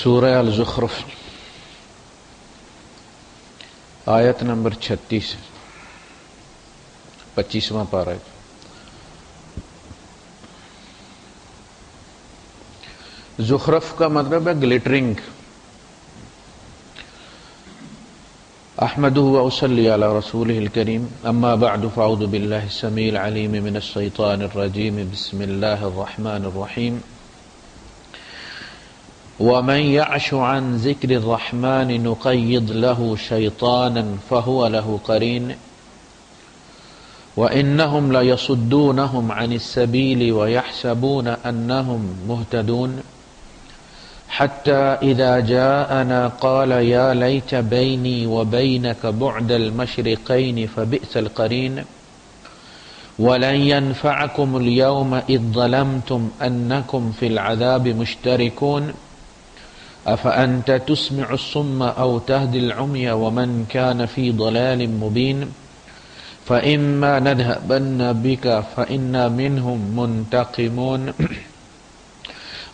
سورہ الزخرف آیت نمبر 36 25واں پارہ. زخرف کا مطلب ہے گلٹرنگ. احمدہ واصلی علی رسولہ الکریم. اما بعد فاعوذ باللہ السمیع العلیم من الشیطان الرجیم. بسم اللہ الرحمن الرحیم. ومن يعش عن ذكر الرحمن نقيض له شيطانا فهو له قرين وإنهم ليصدونهم عن السبيل ويحسبون أنهم مهتدون حتى إذا جاءنا قال يا ليت بيني وبينك بعد المشرقين فبئس القرين ولن ينفعكم اليوم إذ ظلمتم أنكم في العذاب مشتركون أفأنت تسمع الصم أو تهدي العمي ومن كان في ضلال مبين فإما نذهبن بك فإنا منهم منتقمون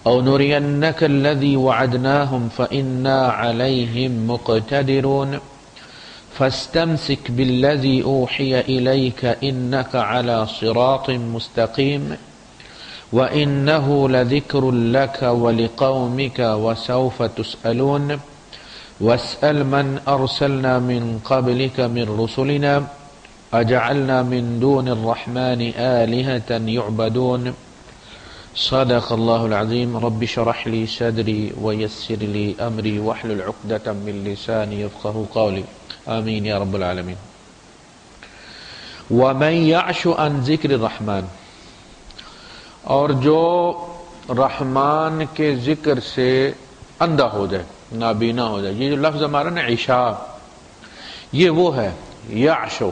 أو نرينك الذي وعدناهم فإنا عليهم مقتدرون فاستمسك بالذي أوحي إليك إنك على صراط مستقيم وَإِنَّهُ لَذِكْرٌ لَكَ وَلِقَوْمِكَ وَسَوْفَ تُسْأَلُونَ وَاسْأَلْ مَنْ أَرْسَلْنَا مِنْ قَبْلِكَ مِنْ رُسُلِنَا أَجَعَلْنَا مِنْ دُونِ الرَّحْمَنِ آلِهَةً يُعْبَدُونَ. صدق اللہ العظیم. رب اشرح لي صدری ويسر لي أمری واحلل عقدة من لسانی يفقهوا قولی. آمین یا رب العالمین. وَمَنْ يَعْشُ عَنْ ذِكْرِ الرَّحْمَنِ، اور جو رحمان کے ذکر سے اندھا ہو جائے، نابینا ہو جائے. یہ جو لفظ ہمارا نا عشاء، یہ وہ ہے یعشو.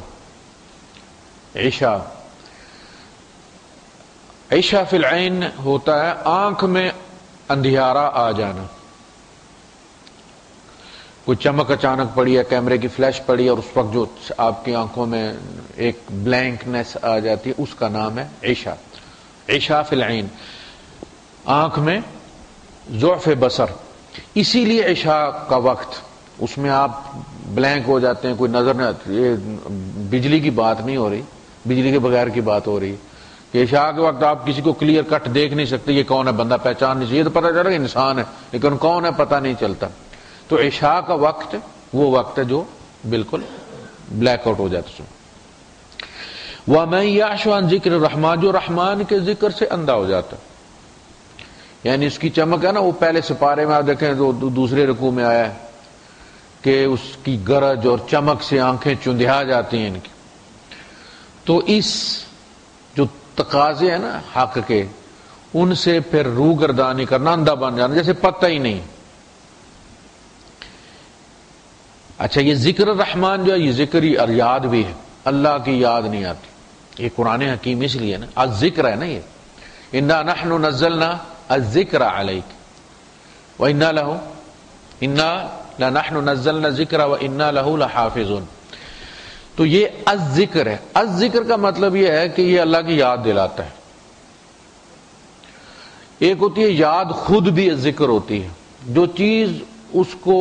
عشاء عشاء فی العین ہوتا ہے آنکھ میں اندھیارا آ جانا. کوئی چمک اچانک پڑی ہے، کیمرے کی فلیش پڑی ہے، اور اس وقت جو آپ کی آنکھوں میں ایک بلینکنیس آ جاتی ہے، اس کا نام ہے عشاء. عشاء فی العین، آنکھ میں ضعف بصر. اسی لیے عشاء کا وقت اس میں آپ بلینک ہو جاتے ہیں، کوئی نظر نہ آتی. یہ بجلی کی بات نہیں ہو رہی، بجلی کے بغیر کی بات ہو رہی ہے کہ عشاء کے وقت آپ کسی کو کلیئر کٹ دیکھ نہیں سکتے. یہ کون ہے، بندہ پہچان نہیں سکتے. یہ تو پتہ چل رہا ہے انسان ہے، لیکن کون ہے پتہ نہیں چلتا. تو عشاء کا وقت وہ وقت ہے جو بالکل بلیک آؤٹ ہو جاتا ہے. وَمَنْ يَعْشُ عَنْ ذِكْرِ الرَّحْمَنِ، جو رحمان کے ذکر سے اندھا ہو جاتا، یعنی اس کی چمک ہے نا. وہ پہلے سپارے میں آپ دیکھیں جو دوسرے رکوع میں آیا ہے کہ اس کی گرج اور چمک سے آنکھیں چندھیا جاتی ہیں ان کی. تو اس جو تقاضے ہیں نا حق کے، ان سے پھر روگردانی کرنا، اندھا بن جانا، جیسے پتہ ہی نہیں. اچھا، یہ ذکر الرحمن جو ہے، یہ ذکر یاد بھی ہے، اللہ کی یاد نہیں آتی. یہ قرآن حکیم اس لیے نا الذکر ہے نا. یہ انا نحن نزلنا الذکر علیک وانا لہ انا لنحن نزلنا الذکر وانا لہ لحافظون. تو یہ الذکر ہے. الذکر کا مطلب یہ ہے کہ یہ اللہ کی یاد دلاتا ہے. ایک ہوتی ہے یاد خود بھی ذکر ہوتی ہے، جو چیز اس کو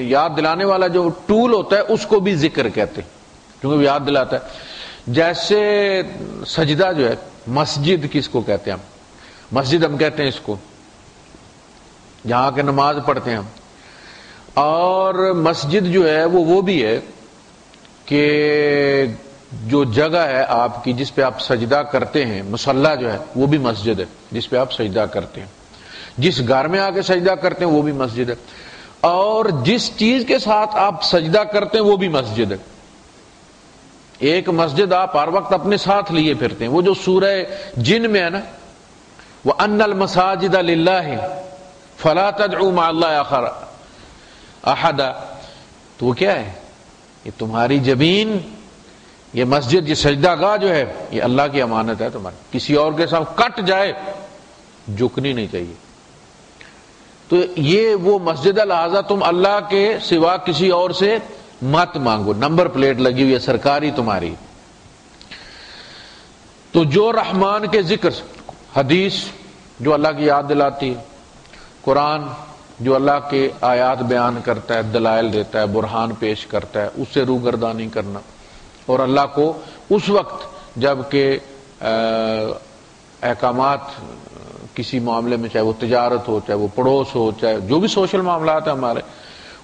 یاد دلانے والا جو ٹول ہوتا ہے اس کو بھی ذکر کہتے ہیں، کیونکہ وہ یاد دلاتا ہے. جیسے سجدہ جو ہے، مسجد کس کو کہتے ہیں ہم؟ مسجد ہم کہتے ہیں اس کو جہاں کے نماز پڑھتے ہیں ہم. اور مسجد جو ہے وہ بھی ہے کہ جو جگہ ہے آپ کی جس پہ آپ سجدہ کرتے ہیں، مصلی جو ہے وہ بھی مسجد ہے جس پہ آپ سجدہ کرتے ہیں. جس گھر میں آ کے سجدہ کرتے ہیں وہ بھی مسجد ہے، اور جس چیز کے ساتھ آپ سجدہ کرتے ہیں وہ بھی مسجد ہے. ایک مسجد آپ ہر وقت اپنے ساتھ لیے پھرتے ہیں. وہ جو سورہ جن میں ہے نا، وَأَنَّ الْمَسَاجِدَ لِلَّهِ فَلَا تَدْعُوا مَعَ اللَّهِ أَحَدًا، تو وہ کیا ہے؟ یہ تمہاری جبین، یہ مسجد، یہ سجدہ گاہ جو ہے، یہ اللہ کی امانت ہے تمہاری. کسی اور کے ساتھ کٹ جائے جھکنی نہیں چاہیے. تو یہ وہ مسجد ہے، لہذا تم اللہ کے سوا کسی اور سے مت مانگو. نمبر پلیٹ لگی ہوئی ہے سرکاری تمہاری. تو جو رحمان کے ذکر، حدیث جو اللہ کی یاد دلاتی ہے، قرآن جو اللہ کے آیات بیان کرتا ہے، دلائل دیتا ہے، برہان پیش کرتا ہے، اس سے روگردانی کرنا، اور اللہ کو اس وقت جب کہ احکامات کسی معاملے میں، چاہے وہ تجارت ہو، چاہے وہ پڑوس ہو، چاہے جو بھی سوشل معاملات ہیں ہمارے،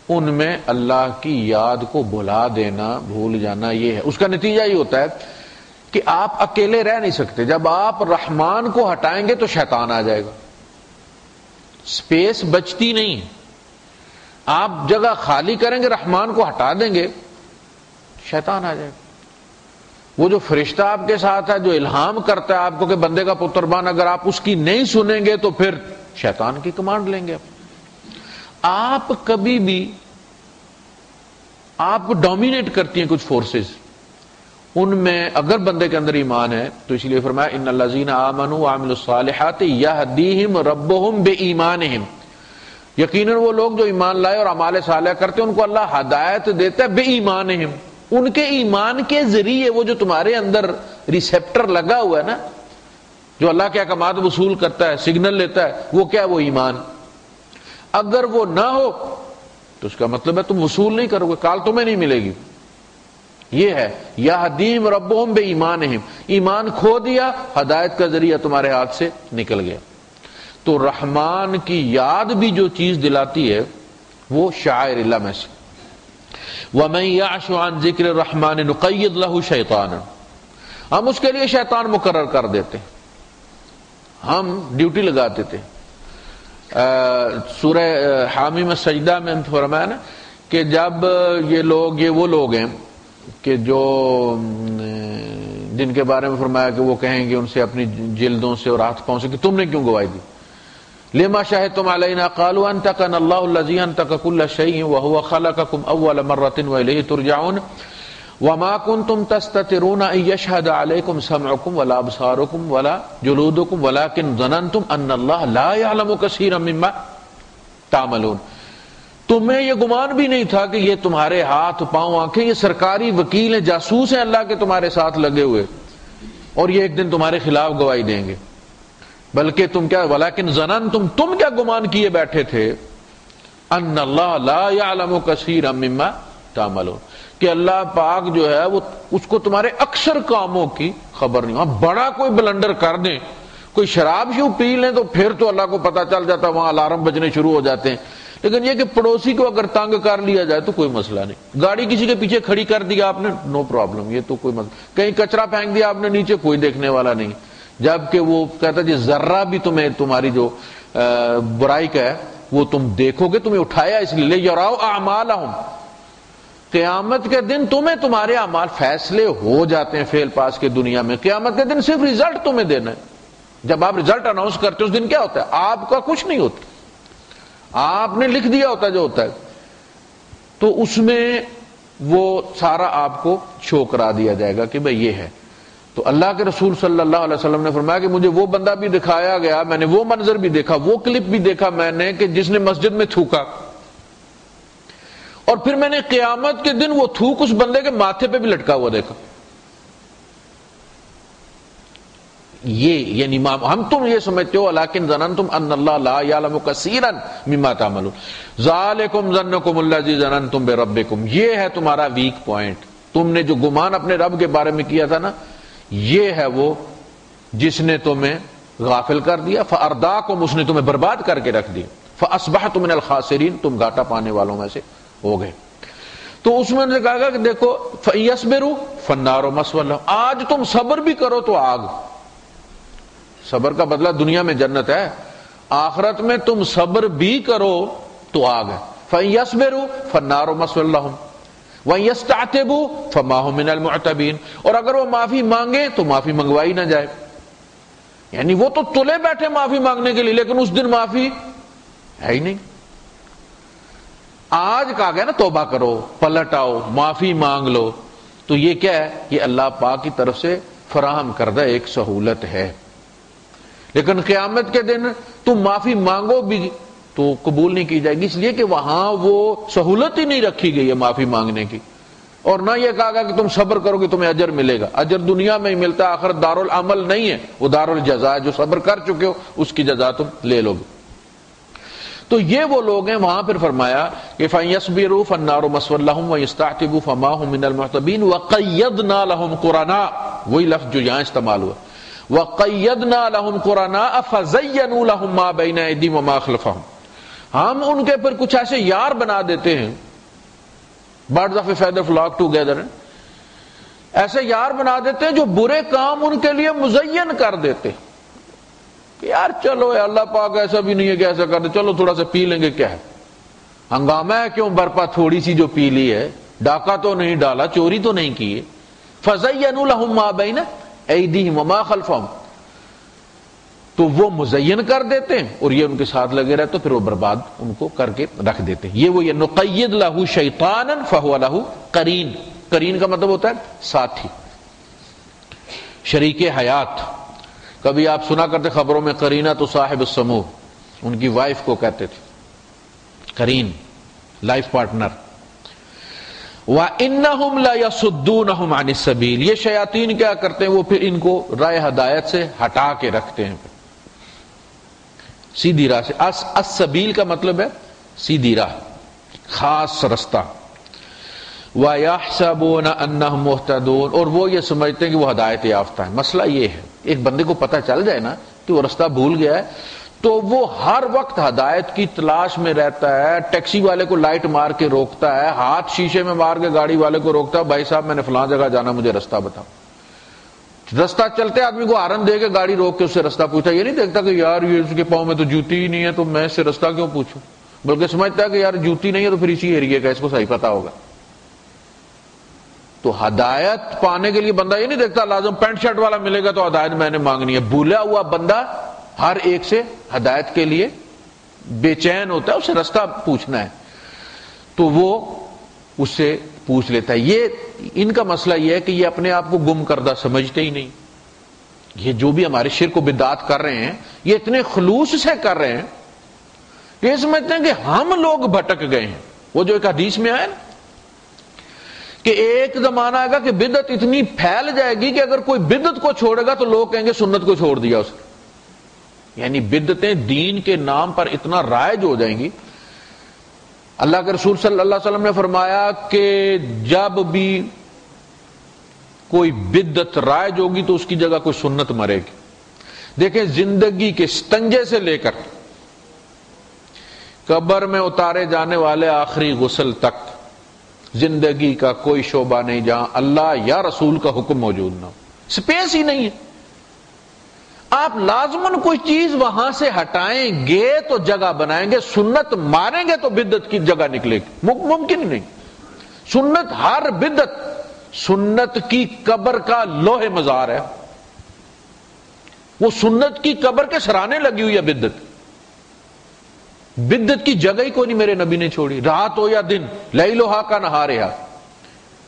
ان میں اللہ کی یاد کو بھلا دینا، بھول جانا، یہ ہے اس کا نتیجہ یہ ہوتا ہے کہ آپ اکیلے رہ نہیں سکتے. جب آپ رحمان کو ہٹائیں گے تو شیطان آ جائے گا، سپیس بچتی نہیں. آپ جگہ خالی کریں گے، رحمان کو ہٹا دیں گے، شیطان آ جائے گا. وہ جو فرشتہ آپ کے ساتھ ہے، جو الہام کرتا ہے آپ کو کہ بندے کا پتر بن، اگر آپ اس کی نہیں سنیں گے تو پھر شیطان کی کمانڈ لیں گے. آپ کبھی بھی، آپ کو ڈومینیٹ کرتی ہیں کچھ فورسز، ان میں اگر بندے کے اندر ایمان ہے تو اس لیے فرمایا ان الذین آمنوا وعملوا الصالحات یہدیہم ربہم بایمانہم، یقیناً وہ لوگ جو ایمان لائے اور اعمال صالح کرتے ہیں ان کو اللہ ہدایت دیتا ہے بایمانہم، ان کے ایمان کے ذریعے. وہ جو تمہارے اندر ریسیپٹر لگا ہوا ہے نا، جو اللہ کے احکامات وصول کرتا ہے، سگنل لیتا ہے، وہ کیا ہے؟ وہ ایمان. اگر وہ نہ ہو تو اس کا مطلب ہے تم وصول نہیں کرو گے، کال تمہیں نہیں ملے گی. یہ ہے یہدیہم ربہم بایمانہم، ایمان کھو دیا، ہدایت کا ذریعہ تمہارے ہاتھ سے نکل گیا. تو رحمان کی یاد بھی جو چیز دلاتی ہے وہ شعائر اللہ میں سے. وَمَن يَعْشُ عَن ذِكْرِ الرَّحْمَنِ نُقَيِّضْ لَهُ شَيْطَانًا، ہم اس کے لیے شیطان مقرر کر دیتے، ہم ڈیوٹی لگاتے تھے. سورہ حامیم السجدہ میں فرمایا نا کہ جب یہ وہ لوگ ہیں کہ جو جن کے بارے میں فرمایا کہ وہ کہیں گے ان سے اپنی جلدوں سے اور ہاتھ پاؤں سے کہ تم نے کیوں گواہی دی، لما شہدتم علینا قالوا انطقنا اللہ الذی انطق کل شیء وهو خلقکم اول مرۃ والیہ ترجعون وما کنتم تستترون ان یشهد علیکم سمعکم ولا ابصارکم ولا جلودکم ولکن ظننتم ان اللہ لا یعلم کثیرا مما تعملون. تمہیں یہ گمان بھی نہیں تھا کہ یہ تمہارے ہاتھ پاؤں آنکھیں یہ سرکاری وکیل ہیں، جاسوس ہیں اللہ کے تمہارے ساتھ لگے ہوئے، اور یہ ایک دن تمہارے خلاف گواہی دیں گے. بلکہ تم کیا، ولیکن ظننتم، تم کیا گمان کیے بیٹھے تھے، ان اللہ لا یعلم کثیرا مما تعملون، کہ اللہ پاک جو ہے وہ اس کو تمہارے اکثر کاموں کی خبر نہیں. ہاں بڑا کوئی بلنڈر کر دیں، کوئی شراب شو پی لیں تو پھر تو اللہ کو پتا چل جاتا، وہاں الارم بجنے شروع ہو جاتے ہیں. لیکن یہ کہ پڑوسی کو اگر تنگ کر لیا جائے تو کوئی مسئلہ نہیں. گاڑی کسی کے پیچھے کھڑی کر دیا آپ نے، نو پرابلم، یہ تو کوئی مسئلہ. کہیں کچرا پھینک دیا آپ نے نیچے، کوئی دیکھنے والا نہیں. جبکہ وہ کہتا جی ذرہ بھی تمہیں تمہاری جو برائی کا ہے وہ تم دیکھو گے، تمہیں اٹھایا اس لیے یراؤ اعمالہم، قیامت کے دن تمہیں تمہارے اعمال فیصلے ہو جاتے ہیں فیل پاس کے دنیا میں. قیامت کے دن صرف رزلٹ تمہیں دینا ہے. جب آپ رزلٹ اناؤنس کرتے اس دن کیا ہوتا ہے؟ آپ کا کچھ نہیں ہوتا، آپ نے لکھ دیا ہوتا جو ہوتا ہے. تو اس میں وہ سارا آپ کو شو کرا دیا جائے گا کہ بھئی یہ ہے. تو اللہ کے رسول صلی اللہ علیہ وسلم نے فرمایا کہ مجھے وہ بندہ بھی دکھایا گیا، میں نے وہ منظر بھی دیکھا، وہ کلپ بھی دیکھا میں نے، کہ جس نے مسجد میں تھوکا، اور پھر میں نے قیامت کے دن وہ تھوک اس بندے کے ماتھے پہ بھی لٹکا ہوا دیکھا. یہ یعنی ہم تم یہ سمجھتے ہو لیکن ظننتم ان اللہ لا یعلم کثیرا مما تعملون ذالکم ظنکم الذی ظننتم بربکم، یہ ہے تمہارا ویک پوائنٹ. تم نے جو گمان اپنے رب کے بارے میں کیا تھا نا، یہ ہے وہ جس نے تمہیں غافل کر دیا. فارداکم، اس نے تمہیں برباد کر کے رکھ دیا. فاصبحتم من الخاسرین، تم گھاٹا پانے والوں میں سے ہو گئے. تو اس میں نے کہا کہ دیکھو فیصبروا فالنار مثوی لهم، آج تم صبر بھی کرو تو آگ، صبر کا بدلہ دنیا میں جنت ہے، آخرت میں تم صبر بھی کرو تو آگ ہے. فیصبروا فالنار مثوی لهم وَيَسْتَعْتِبُوا فَمَا هُمْ مِنَ الْمُعْتَبِينَ، اور اگر وہ معافی مانگے تو معافی منگوائی نہ جائے. یعنی وہ تو تلے بیٹھے معافی مانگنے کے لیے، لیکن اس دن معافی ہے ہی نہیں. آج کہا گیا نا توبہ کرو، پلٹ آؤ، معافی مانگ لو. تو یہ کیا ہے؟ یہ اللہ پاک کی طرف سے فراہم کردہ ایک سہولت ہے. لیکن قیامت کے دن تم معافی مانگو بھی تو قبول نہیں کی جائے گی، اس لیے کہ وہاں وہ سہولت ہی نہیں رکھی گئی ہے معافی مانگنے کی. اور نہ یہ کہا گا کہ تم صبر کرو گے تمہیں اجر ملے گا. اجر دنیا میں ہی ملتا ہے، آخرت دارالعمل نہیں ہے، وہ دارالجزا ہے. جو صبر کر چکے ہو اس کی جزا تم لے لو گے. تو یہ وہ لوگ ہیں. وہاں پھر فرمایا کہ فَيَصْبِرُوا فَالنَّارُ مَثْوًى لَهُمْ وَيَسْتَعْتِبُوا فَمَا هُمْ مِنَ الْمُعْتَبِينَ وَقَيَّدْنَا لَهُمْ قُرَنَاءَ، وہی لفظ جو یہاں استعمال ہوا، وَقَيَّدْنَا لَهُمْ قُرَنَاءَ فَزَيَّنُوا لَهُم مَّا بَيْنَ أَيْدِيهِمْ وَمَا خَلْفَهُمْ. ہم ان کے پر کچھ ایسے یار بنا دیتے ہیں، birds of a feather flock together, ایسے یار بنا دیتے ہیں جو برے کام ان کے لیے مزین کر دیتے کہ یار چلو اللہ پاک ایسا بھی نہیں ہے کہ ایسا کر دے، چلو تھوڑا سا پی لیں گے، کیا ہے ہنگامہ ہے، کیوں برپا تھوڑی سی جو پی لی ہے، ڈاکہ تو نہیں ڈالا، چوری تو نہیں کی ہے. فَزَيَّنُوا لَهُم مَّا بَيْنَ أَيْدِيهِمْ وَمَا خَلْفَهُم، تو وہ مزین کر دیتے ہیں اور یہ ان کے ساتھ لگے رہے، تو پھر وہ برباد ان کو کر کے رکھ دیتے ہیں. یہ نُقَيِّدْ لَهُ شَيْطَانًا فَهُوَ لَهُ قَرِينٌ. قرین کا مطلب ہوتا ہے ساتھی، شریک حیات. کبھی آپ سنا کرتے خبروں میں قرینہ تو صاحب السمو، ان کی وائف کو کہتے تھے قرین، لائف پارٹنر. وَإِنَّهُمْ لَيَصُدُّونَهُمْ عَنِ السَّبِيلِ، یہ شیاطین کیا کرتے ہیں، وہ پھر ان کو راہ ہدایت سے ہٹا کے رکھتے ہیں، سیدھی راہ سے. السبیل کا مطلب ہے سیدھی راہ، خاص رستہ. وَيَحْسَبُونَ أَنَّهُمْ مُهْتَدُونَ، اور وہ یہ سمجھتے ہیں کہ وہ ہدایت یافتہ ہیں. مسئلہ یہ ہے، ایک بندے کو پتہ چل جائے نا کہ وہ رستہ بھول گیا ہے تو وہ ہر وقت ہدایت کی تلاش میں رہتا ہے. ٹیکسی والے کو لائٹ مار کے روکتا ہے، ہاتھ شیشے میں مار کے گاڑی والے کو روکتا ہے، بھائی صاحب میں نے فلاں جگہ جانا، مجھے رستہ بتاؤ. رستہ چلتے آدمی کو ہارن دے کے گاڑی روک کے اس سے رستہ پوچھتا، یہ نہیں دیکھتا کہ یار یہ اس کے پاؤں میں تو جوتی ہی نہیں ہے تو میں اس سے رستہ کیوں پوچھوں، بلکہ سمجھتا ہے کہ یار جوتی نہیں ہے تو پھر اسی ایریے کا، اس کو صحیح پتہ ہوگا. تو ہدایت پانے کے لیے بندہ یہ نہیں دیکھتا لازم پینٹ شرٹ والا ملے گا تو ہدایت میں نے مانگنی ہے. بھولا ہوا بندہ ہر ایک سے ہدایت کے لیے بے چین ہوتا ہے، اسے رستہ پوچھنا ہے تو وہ اس سے پوچھ لیتا ہے. یہ ان کا مسئلہ یہ ہے کہ یہ اپنے آپ کو گم کردہ سمجھتے ہی نہیں. یہ جو بھی ہمارے شرک و بدعات کر رہے ہیں یہ اتنے خلوص سے کر رہے ہیں کہ یہ سمجھتے ہیں کہ ہم لوگ بھٹک گئے ہیں. وہ جو ایک حدیث میں آیا نا کہ ایک زمانہ آئے گا کہ بدعت اتنی پھیل جائے گی کہ اگر کوئی بدعت کو چھوڑے گا تو لوگ کہیں گے سنت کو چھوڑ دیا اس نے. یعنی بدعتیں دین کے نام پر اتنا رائج ہو جائیں گی. اللہ کے رسول صلی اللہ علیہ وسلم نے فرمایا کہ جب بھی کوئی بدعت رائج ہوگی تو اس کی جگہ کوئی سنت مرے گی. دیکھیں زندگی کے استنجے سے لے کر قبر میں اتارے جانے والے آخری غسل تک زندگی کا کوئی شعبہ نہیں جہاں اللہ یا رسول کا حکم موجود نہ ہو. سپیس ہی نہیں ہے. آپ لازماً کوئی چیز وہاں سے ہٹائیں گے تو جگہ بنائیں گے، سنت ماریں گے تو بدعت کی جگہ نکلے گی، ممکن نہیں. سنت، ہر بدعت سنت کی قبر کا لوح مزار ہے، وہ سنت کی قبر کے سرانے لگی ہوئی ہے. بدعت کی جگہ ہی کوئی نہیں میرے نبی نے چھوڑی، رات ہو یا دن، لیلھا کا نہارھا.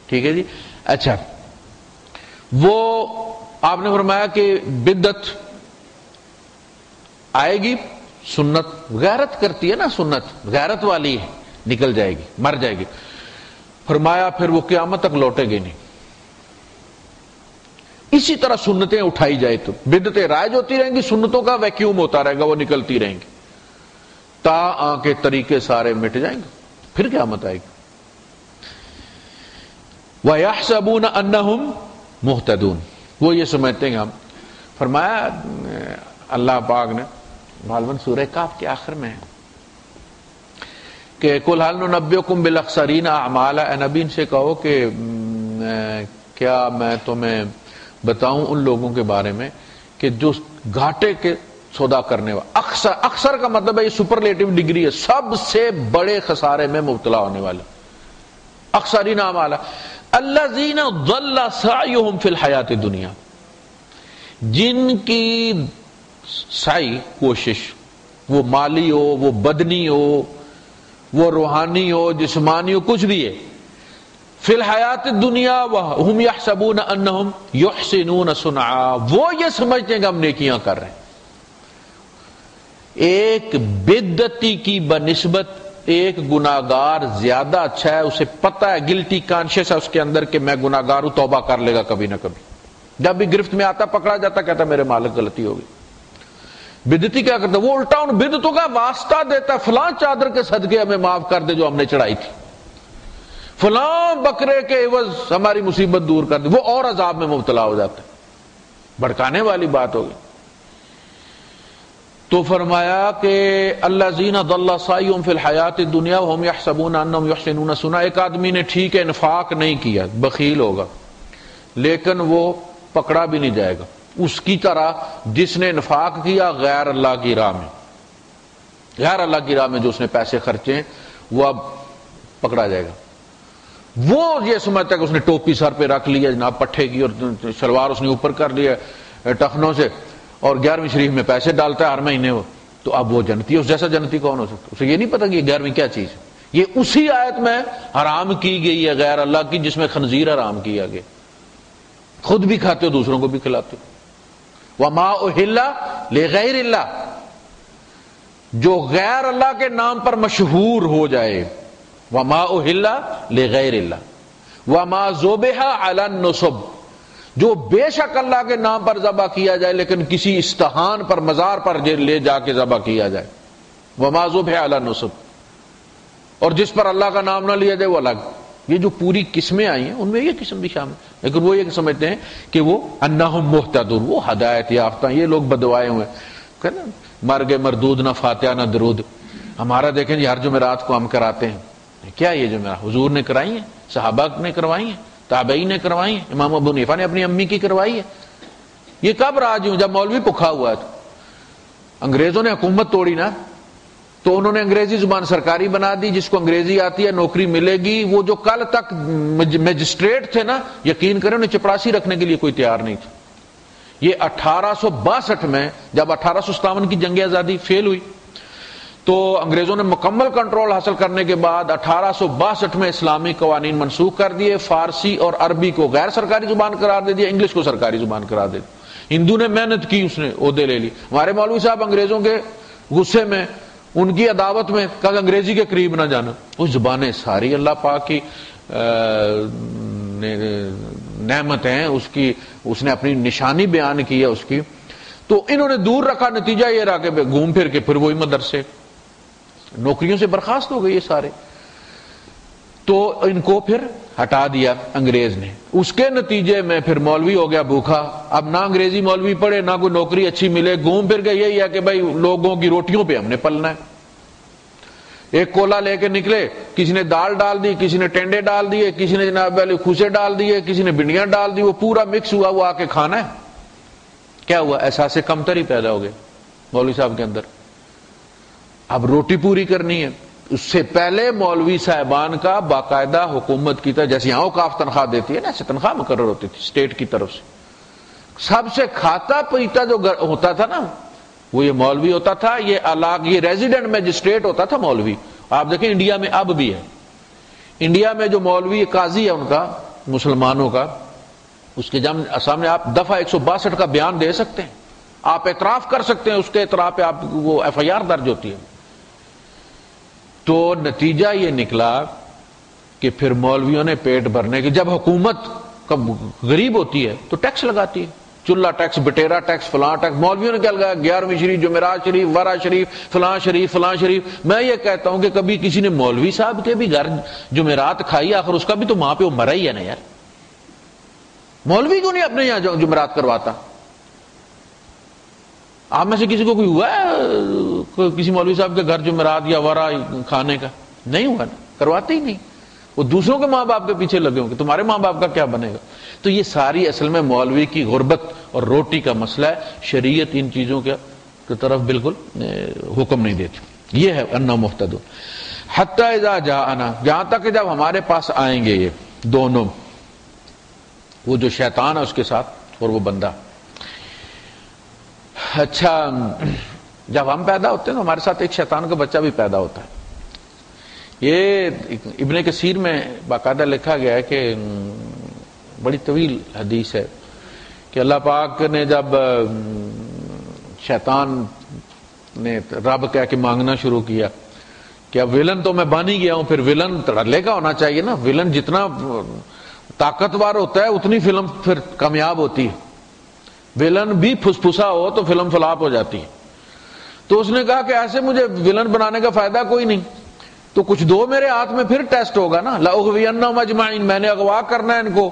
ٹھیک ہے جی. اچھا، وہ آپ نے فرمایا کہ بدعت آئے گی، سنت غیرت کرتی ہے نا، سنت غیرت والی ہے، نکل جائے گی، مر جائے گی. فرمایا پھر وہ قیامت تک لوٹے گی نہیں. اسی طرح سنتیں اٹھائی جائے تو بدعتیں رائج ہوتی رہیں گی، سنتوں کا ویکیوم ہوتا رہے گا، وہ نکلتی رہیں گی تا کے طریقے سارے مٹ جائیں گے، پھر قیامت آئے گی. وَيَحْسَبُونَ أَنَّهُمْ مُهْتَدُونَ، وہ یہ سمجھتے ہیں ہم. فرمایا اللہ پاک نے غالباً سورہ کہف کے آخر میں کہ قُلْ هَلْ نُنَبِّئُكُمْ بِالْأَخْسَرِينَ أَعْمَالًا، اے نبی ان سے کہو کہ کیا میں تمہیں بتاؤں ان لوگوں کے بارے میں کہ جو گھاٹے کے سودا کرنے والا. اکثر کا مطلب ہے یہ سپرلیٹو ڈگری ہے، سب سے بڑے خسارے میں مبتلا ہونے والے. اخسرین اعمالا الذین ضل سعیہم فی الحیات الدنیا، جن کی سعی کوشش، وہ مالی ہو، وہ بدنی ہو، وہ روحانی ہو، جسمانی ہو، کچھ بھی ہے، فی الحیات الدنیا وہم یحسبون انہم یحسنون صنعا، وہ یہ سمجھتے ہیں کہ ہم نیکیاں کر رہے ہیں. ایک بدعتی کی بنسبت ایک گناہگار زیادہ اچھا ہے، اسے پتہ ہے، گلٹی کانشیس ہے اس کے اندر کہ میں گناہگار ہوں، توبہ کر لے گا کبھی نہ کبھی. جب بھی گرفت میں آتا، پکڑا جاتا، کہتا میرے مالک غلطی ہوگی. بدعتی کیا کرتا ہے؟ وہ الٹا ان بدعتوں کا واسطہ دیتا ہے، فلاں چادر کے صدقے ہمیں معاف کر دے جو ہم نے چڑھائی تھی، فلاں بکرے کے عوض ہماری مصیبت دور کر دے، وہ اور عذاب میں مبتلا ہو جاتا ہے۔ بھڑکانے والی بات ہوگی۔ تو فرمایا کہ الذین ضل سعیہم فی الحیات الدنیا وہم یحسبون انہم یحسنون صنعا، ایک آدمی نے ٹھیک ہے انفاق نہیں کیا، بخیل ہوگا، لیکن وہ پکڑا بھی نہیں جائے گا اس کی طرح جس نے انفاق کیا غیر اللہ کی راہ میں، غیر اللہ کی راہ میں جو اس نے پیسے خرچے ہیں وہ اب پکڑا جائے گا۔ وہ یہ سمجھتا ہے کہ اس نے ٹوپی سر پہ رکھ لیا جناب پٹھے کی، اور شلوار اس نے اوپر کر لیا ٹخنوں سے، اور 11ویں شریف میں پیسے ڈالتا ہے ہر مہینے، وہ تو اب وہ جنتی ہے۔ اس جیسا جنتی کون ہو سکتا؟ اسے یہ نہیں پتا کہ یہ 11ویں کیا چیز ہے۔ یہ اسی آیت میں حرام کی گئی ہے غیر اللہ کی، جس میں خنزیر حرام کیا گیا، خود بھی کھاتے ہو دوسروں کو بھی کھلاتے ہو۔ وما اہل لغیر اللہ، جو غیر اللہ کے نام پر مشہور ہو جائے، وما اہل لغیر اللہ، وما ذبح علی النصب، جو بے شک اللہ کے نام پر ذبح کیا جائے لیکن کسی استحان پر مزار پر لے جا کے ذبح کیا جائے، وما ذبح علی النصب، اور جس پر اللہ کا نام نہ لیا جائے وہ الگ۔ یہ جو پوری قسمیں آئی ہیں ان میں یہ قسم بھی شامل، لیکن وہ یہ سمجھتے ہیں کہ وہ انہم مہتدون، وہ ہدایت یافتہ، یہ لوگ بدوائے ہوئے، کہنا مر گئے مردود، نہ فاتحہ نہ درود۔ ہمارا دیکھیں جی ہر جمعرات کو ہم کراتے ہیں، کیا یہ جمعرات حضور نے کرائی ہیں، صحابہ نے کروائی ہیں، تابعین نے کروائی ہیں، امام ابو حنیفہ نے اپنی امی کی کروائی ہے۔ یہ کب راج ہوں؟ جب مولوی پکھا ہوا ہے۔ انگریزوں نے حکومت توڑی نا، تو انہوں نے انگریزی زبان سرکاری بنا دی، جس کو انگریزی آتی ہے نوکری ملے گی۔ وہ جو کل تک میجسٹریٹ تھے نا، یقین کریں انہیں چپراسی رکھنے کے لیے کوئی تیار نہیں تھا۔ یہ 1862 میں جب 1857 کی جنگ آزادی فیل ہوئی تو انگریزوں نے مکمل کنٹرول حاصل کرنے کے بعد 1862 میں اسلامی قوانین منسوخ کر دیے، فارسی اور عربی کو غیر سرکاری زبان قرار دے دیا، انگلش کو سرکاری زبان قرار دے دیا۔ ہندو نے محنت کی، اس نے عہدے لے لی۔ ہمارے مولوی صاحب انگریزوں کے غصے میں، ان کی عداوت میں کہا انگریزی کے قریب نہ جانا۔ وہ زبانیں ساری اللہ پاک کی نعمت ہیں، اس نے اپنی نشانی بیان کی ہے اس کی، تو انہوں نے دور رکھا۔ نتیجہ یہ رہا کہ گھوم پھر کے پھر وہی مدرسے، نوکریوں سے برخاست ہو گئے یہ سارے، تو ان کو پھر ہٹا دیا انگریز نے۔ اس کے نتیجے میں پھر مولوی ہو گیا بھوکا، اب نہ انگریزی مولوی پڑھے نہ کوئی نوکری اچھی ملے، گھوم پھر کے یہی ہے کہ بھائی لوگوں کی روٹیوں پہ ہم نے پلنا ہے۔ ایک کولا لے کے نکلے، کسی نے دال ڈال دی، کسی نے ٹینڈے ڈال دیے، کسی نے جناب والی کھوسے ڈال دیے، کسی نے بھنڈیاں ڈال دی، وہ پورا مکس ہوا، وہ آ کے کھانا ہے۔ کیا ہوا؟ احساس کمتری پیدا ہو گئے مولوی صاحب کے اندر۔ اب روٹی پوری کرنی ہے۔ اس سے پہلے مولوی صاحبان کا باقاعدہ حکومت کی طرح، جیسے یہاں اوقاف تنخواہ دیتی ہے نا، ایسے تنخواہ مقرر ہوتی تھی اسٹیٹ کی طرف سے۔ سب سے کھاتا پیتا جو ہوتا تھا نا وہ یہ مولوی ہوتا تھا، یہ الگ، یہ ریزیڈنٹ میجسٹریٹ ہوتا تھا مولوی۔ آپ دیکھیں انڈیا میں اب بھی ہے، انڈیا میں جو مولوی قاضی ہے ان کا، مسلمانوں کا، اس کے سامنے آپ دفعہ 162 کا بیان دے سکتے ہیں، آپ اعتراف کر سکتے ہیں، اس کے اعتراف پہ آپ وہ ایف آئی آر درج ہوتی ہے۔ تو نتیجہ یہ نکلا کہ پھر مولویوں نے پیٹ بھرنے کی، جب حکومت غریب ہوتی ہے تو ٹیکس لگاتی ہے، چولہا ٹیکس، بٹیرا ٹیکس، فلاں ٹیکس۔ مولویوں نے کیا لگایا؟ 11ویں شریف، جمعرات شریف، ورا شریف، فلاں شریف، فلاں شریف۔ میں یہ کہتا ہوں کہ کبھی کسی نے مولوی صاحب کے بھی گھر جمعرات کھائی؟ آخر اس کا بھی تو وہاں پہ وہ مرا ہی ہے نا یار۔ مولوی کیوں نہیں اپنے یہاں جمعرات کرواتا؟ آپ میں سے کسی کو کوئی ہوا ہے کسی مولوی صاحب کے گھر جمعرات یا ورا کھانے کا؟ نہیں ہوا نا، کرواتے ہی نہیں۔ وہ دوسروں کے ماں باپ کے پیچھے لگے ہوں کہ تمہارے ماں باپ کا کیا بنے گا۔ تو یہ ساری اصل میں مولوی کی غربت اور روٹی کا مسئلہ ہے۔ شریعت ان چیزوں کی طرف بالکل حکم نہیں دیتی۔ یہ ہے انا مہتدون حتی اذا جاءنا، جہاں تک کہ جب ہمارے پاس آئیں گے یہ دونوں، وہ جو شیطان ہے اس کے ساتھ اور وہ بندہ۔ اچھا، جب ہم پیدا ہوتے ہیں تو ہمارے ساتھ ایک شیطان کا بچہ بھی پیدا ہوتا ہے۔ یہ ابن کثیر میں باقاعدہ لکھا گیا ہے کہ بڑی طویل حدیث ہے کہ اللہ پاک نے جب شیطان نے رب کہہ کے مانگنا شروع کیا کہ اب ولن تو میں بن ہی گیا ہوں، پھر ولن تڑلے کا ہونا چاہیے نا، ولن جتنا طاقتور ہوتا ہے اتنی فلم پھر کامیاب ہوتی ہے، ولن بھی پھسپھسا ہو تو فلم فلاپ ہو جاتی ہے۔ تو اس نے کہا کہ ایسے مجھے ولن بنانے کا فائدہ کوئی نہیں، تو کچھ دو میرے ہاتھ میں، پھر ٹیسٹ ہوگا نا، لأغوینہم اجمعین، میں نے اغوا کرنا ہے ان کو،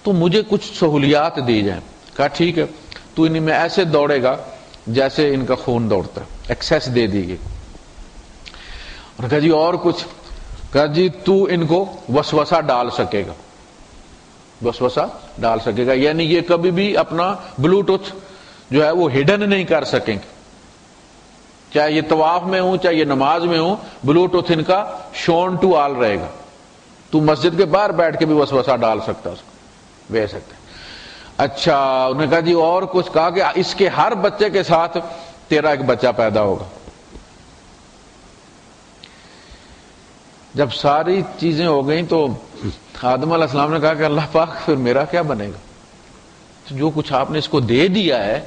تو مجھے کچھ سہولیات دی جائیں۔ کہا ٹھیک ہے، تو انہیں میں ایسے دوڑے گا جیسے ان کا خون دوڑتا ہے، ایکسیس دے دی گئی۔ اور کہا جی اور کچھ؟ کہا جی تو ان کو وسوسہ ڈال سکے گا، وسوسہ ڈال سکے گا، یعنی یہ کبھی بھی اپنا بلوٹوتھ جو ہے وہ ہڈن نہیں کر سکیں گے، چاہے یہ طواف میں ہوں چاہے یہ نماز میں ہوں، بلوٹوتھ ان کا شون ٹو آل رہے گا، تو مسجد کے باہر بیٹھ کے بھی وسوسہ ڈال سکتا، اس کو بھیج سکتے۔ اچھا انہوں نے کہا جی اور کچھ؟ کہا کہ اس کے ہر بچے کے ساتھ تیرا ایک بچہ پیدا ہوگا۔ جب ساری چیزیں ہو گئیں تو آدم علیہ السلام نے کہا کہ اللہ پاک پھر میرا کیا بنے گا؟ جو کچھ آپ نے اس کو دے دیا ہے،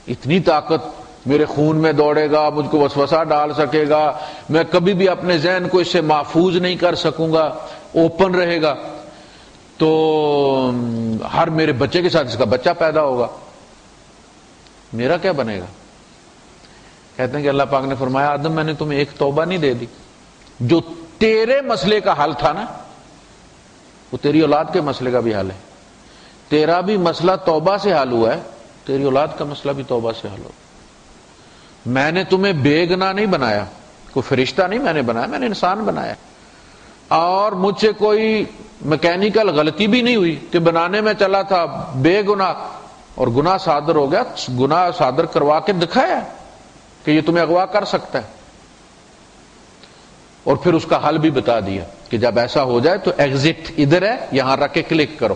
اتنی طاقت، میرے خون میں دوڑے گا، مجھ کو وسوسہ ڈال سکے گا، میں کبھی بھی اپنے ذہن کو اس سے محفوظ نہیں کر سکوں گا، اوپن رہے گا، تو ہر میرے بچے کے ساتھ اس کا بچہ پیدا ہوگا، میرا کیا بنے گا؟ کہتے ہیں کہ اللہ پاک نے فرمایا آدم میں نے تمہیں ایک توبہ نہیں دے دی، جو تیرے مسئلے کا حل تھا نا، وہ تیری اولاد کے مسئلے کا بھی حل ہے، تیرا بھی مسئلہ توبہ سے حل ہوا ہے، تیری اولاد کا مسئلہ بھی توبہ سے حل ہوا۔ میں نے تمہیں بے گناہ نہیں بنایا، کوئی فرشتہ نہیں میں نے بنایا، میں نے انسان بنایا، اور مجھ سے کوئی میکینیکل غلطی بھی نہیں ہوئی کہ بنانے میں چلا تھا بے گناہ اور گناہ صادر ہو گیا، گناہ صادر کروا کے دکھایا کہ یہ تمہیں اغوا کر سکتا ہے، اور پھر اس کا حل بھی بتا دیا کہ جب ایسا ہو جائے تو ایگزٹ ادھر ہے، یہاں رکھ کے کلک کرو،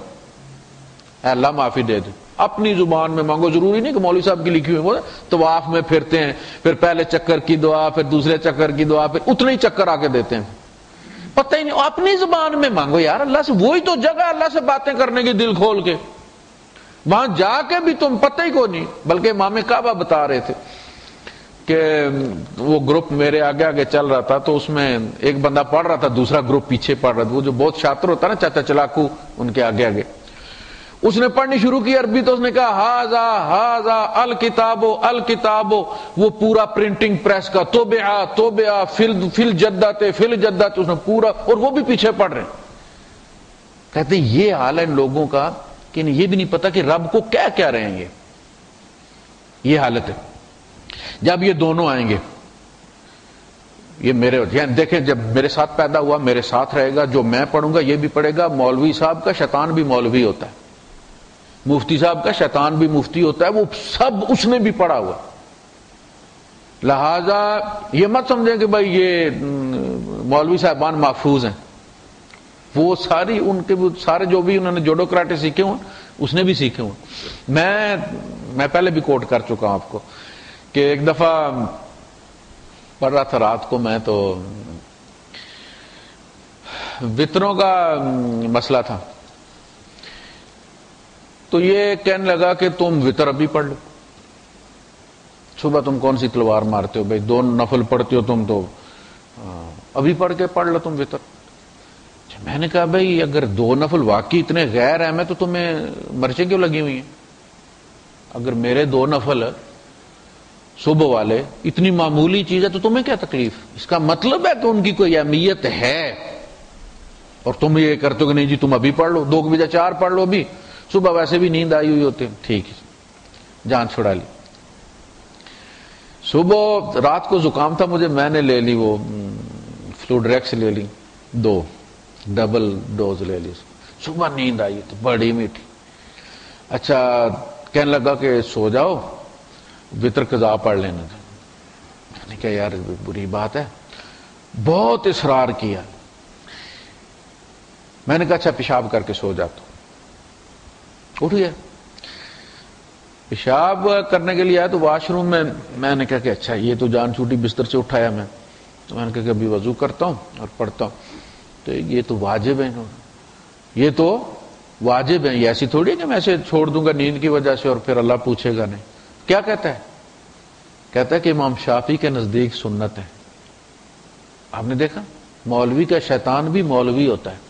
اے اللہ معافی دے دے، اپنی زبان میں مانگو، ضروری نہیں کہ مولوی صاحب کی لکھی ہوئی، وہ طواف میں پھرتے ہیں، پھر پہلے چکر کی دعا، پھر دوسرے چکر کی دعا، پھر اتنے ہی چکر آ کے دیتے ہیں، پتہ ہی نہیں، اپنی زبان میں مانگو یار اللہ سے، وہی تو جگہ اللہ سے باتیں کرنے کی دل کھول کے، وہاں جا کے بھی تم پتہ ہی کو نہیں۔ بلکہ امام کعبہ بتا رہے تھے کہ وہ گروپ میرے آگے آگے چل رہا تھا، تو اس میں ایک بندہ پڑھ رہا تھا، دوسرا گروپ پیچھے پڑھ رہا تھا، وہ جو بہت شاطر ہوتا ہے نا چاچا چلاکو، ان کے آگے آگے، اس نے پڑھنی شروع کی عربی، تو اس نے کہا ہاذا ہاذا الکتابو الکتابو، وہ پورا پرنٹنگ پریس کا توبعہ توبعہ فل جدت فل جدت، اس نے پورا، اور وہ بھی پیچھے پڑھ رہے ہیں۔ کہتے ہیں یہ حال ہے ان لوگوں کا کہ یہ بھی نہیں پتا کہ رب کو کیا کہہ رہے ہیں، یہ حالت ہے۔ جب یہ دونوں آئیں گے، یہ میرے یعنی دیکھیں جب میرے ساتھ پیدا ہوا میرے ساتھ رہے گا، جو میں پڑھوں گا یہ بھی پڑھے گا، مولوی صاحب کا شیطان بھی مولوی ہوتا ہے، مفتی صاحب کا شیطان بھی مفتی ہوتا ہے، وہ سب اس نے بھی پڑھا ہوا، لہذا یہ مت سمجھیں کہ بھائی یہ مولوی صاحبان محفوظ ہیں، وہ ساری ان کے سارے جو بھی انہوں نے جوڈو کراٹے سیکھے ہوں اس نے بھی سیکھے ہوں۔ میں پہلے بھی کوٹ کر چکا ہوں آپ کو کہ ایک دفعہ پڑھ رہا تھا رات کو میں، تو وطروں کا مسئلہ تھا، تو یہ کہنے لگا کہ تم وطر ابھی پڑھ لو، صبح تم کون سی تلوار مارتے ہو بھائی، 2 نفل پڑھتے ہو تم، تو ابھی پڑھ کے پڑھ لو تم وطر۔ میں نے کہا بھائی اگر 2 نفل واقعی اتنے غیر اہم ہے تو تمہیں مرچیں کیوں لگی ہوئی ہیں؟ اگر میرے 2 نفل صبح والے اتنی معمولی چیز ہے تو تمہیں کیا تکلیف؟ اس کا مطلب ہے کہ ان کی کوئی اہمیت ہے، اور تم یہ کرتے ہو کہ نہیں جی تم ابھی پڑھ لو، 2 کی بجائے 4 پڑھ لو ابھی، صبح ویسے بھی نیند آئی ہوئی ہوتی، ٹھیک ہے جان چھڑا لی۔ صبح رات کو زکام تھا مجھے، میں نے لے لی وہ فلوڈریکس لے لی، 2 ڈبل ڈوز لے لی، صبح نیند آئی تو بڑی میٹھی۔ اچھا کہنے لگا کہ سو جاؤ وطر قضا پڑھ لینا تھا، میں نے کہا یار بری بات ہے، بہت اصرار کیا، میں نے کہا اچھا پیشاب کر کے سو جاتا ہوں، اٹھ گیا پیشاب کرنے کے لیے آیا تو واش روم میں نے کہا کہ اچھا یہ تو جان چھوٹی بستر سے اٹھایا میں، تو میں نے کہا کہ ابھی وضو کرتا ہوں اور پڑھتا ہوں، تو یہ تو واجب ہے، یہ تو واجب ہے، یہ ایسی تھوڑی ہے کہ میں اسے چھوڑ دوں گا نیند کی وجہ سے اور پھر اللہ پوچھے گا نہیں۔ کیا کہتا ہے؟ کہتا ہے کہ امام شافعی کے نزدیک سنت ہے۔ آپ نے دیکھا مولوی کا شیطان بھی مولوی ہوتا ہے۔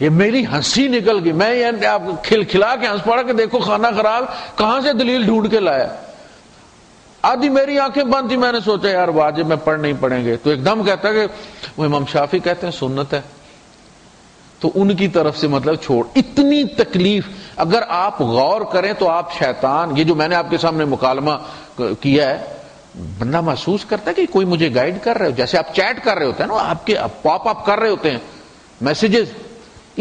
یہ میری ہنسی نکل گئی، میں آپ کھلکھلا کے ہنس پڑا کہ دیکھو خانہ خراب کہاں سے دلیل ڈھونڈ کے لایا۔ آدھی میری آنکھیں بند تھی، میں نے سوچا یار واجب میں پڑھ نہیں پڑیں گے، تو ایک دم کہتا ہے کہ وہ امام شافعی کہتے ہیں سنت ہے، تو ان کی طرف سے مطلب چھوڑ. اتنی تکلیف اگر آپ غور کریں تو آپ شیطان، یہ جو میں نے آپ کے سامنے مکالمہ کیا ہے، بندہ محسوس کرتا ہے کہ کوئی مجھے گائیڈ کر رہے ہو، جیسے آپ چیٹ کر رہے ہوتے ہیں نا، آپ کے پاپ اپ کر رہے ہوتے ہیں میسیجز،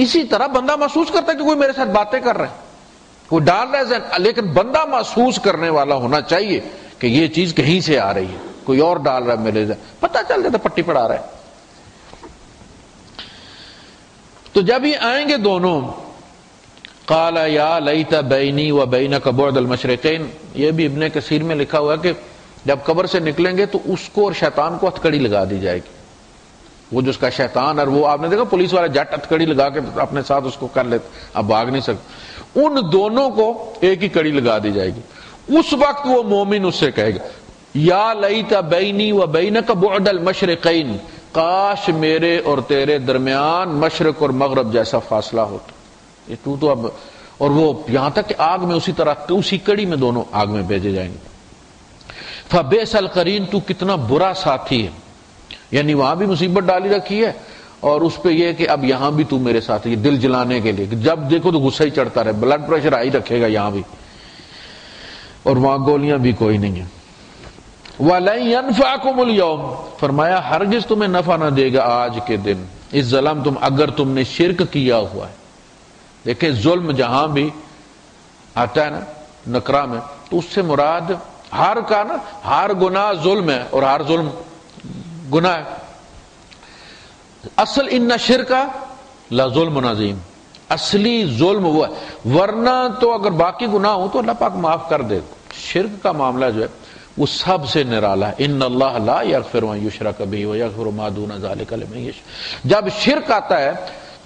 اسی طرح بندہ محسوس کرتا ہے کہ کوئی میرے ساتھ باتیں کر رہا ہے، کوئی ڈال رہا ہے، لیکن بندہ محسوس کرنے والا ہونا چاہیے کہ یہ چیز کہیں سے آ رہی ہے، کوئی اور ڈال رہا ہے میرے ساتھ، پتہ چل جاتا پٹی پڑا رہا ہے. تو جب یہ آئیں گے دونوں، قال یا لیت بینی و بینک بعد المشرقین، یہ بھی ابن کثیر میں لکھا ہوا ہے کہ جب قبر سے نکلیں گے تو اس کو اور شیطان کو ہتھکڑی لگا دی جائے گی. وہ جو اس کا شیطان، اور وہ آپ نے دیکھا پولیس والے جٹ ہتھکڑی لگا کے اپنے ساتھ اس کو کر لیتے، اب بھاگ نہیں سکتے، ان دونوں کو ایک ہی کڑی لگا دی جائے گی. اس وقت وہ مومن اس سے کہے گا یا لیت بینی و بینک بعد المشرقین، کاش میرے اور تیرے درمیان مشرق اور مغرب جیسا فاصلہ ہوتا. یہ تو اب، اور وہ یہاں تک کہ آگ میں اسی طرح اسی کڑی میں دونوں آگ میں بھیجے جائیں گے. فبئس القرین، تو کتنا برا ساتھی ہے، یعنی وہاں بھی مصیبت ڈالی رکھی ہے، اور اس پہ یہ کہ اب یہاں بھی تو میرے ساتھ یہ دل جلانے کے لیے، جب دیکھو تو غصہ ہی چڑھتا رہے، بلڈ پریشر ہائی رکھے گا یہاں بھی، اور وہاں گولیاں بھی کوئی نہیں ہیں. وَلَن يَنفَعَكُمُ الْيَوْمَ، فرمایا ہرگز تمہیں نفع نہ دے گا آج کے دن، اس ظلم تم، اگر تم نے شرک کیا ہوا ہے. دیکھیں ظلم جہاں بھی آتا ہے نا نکرہ میں، تو اس سے مراد ہر کا نا، ہر گناہ ظلم ہے اور ہر ظلم گناہ ہے. اصل ان شرک لظلم عظیم، اصلی ظلم وہ ہے، ورنہ تو اگر باقی گناہ ہوں تو اللہ پاک معاف کر دے. شرک کا معاملہ جو ہے وہ سب سے نرالا ہے. ان اللہ لا یغفر ان یشرک بہ ویغفر ما دون ذلک لمن یشاء. جب شرک آتا ہے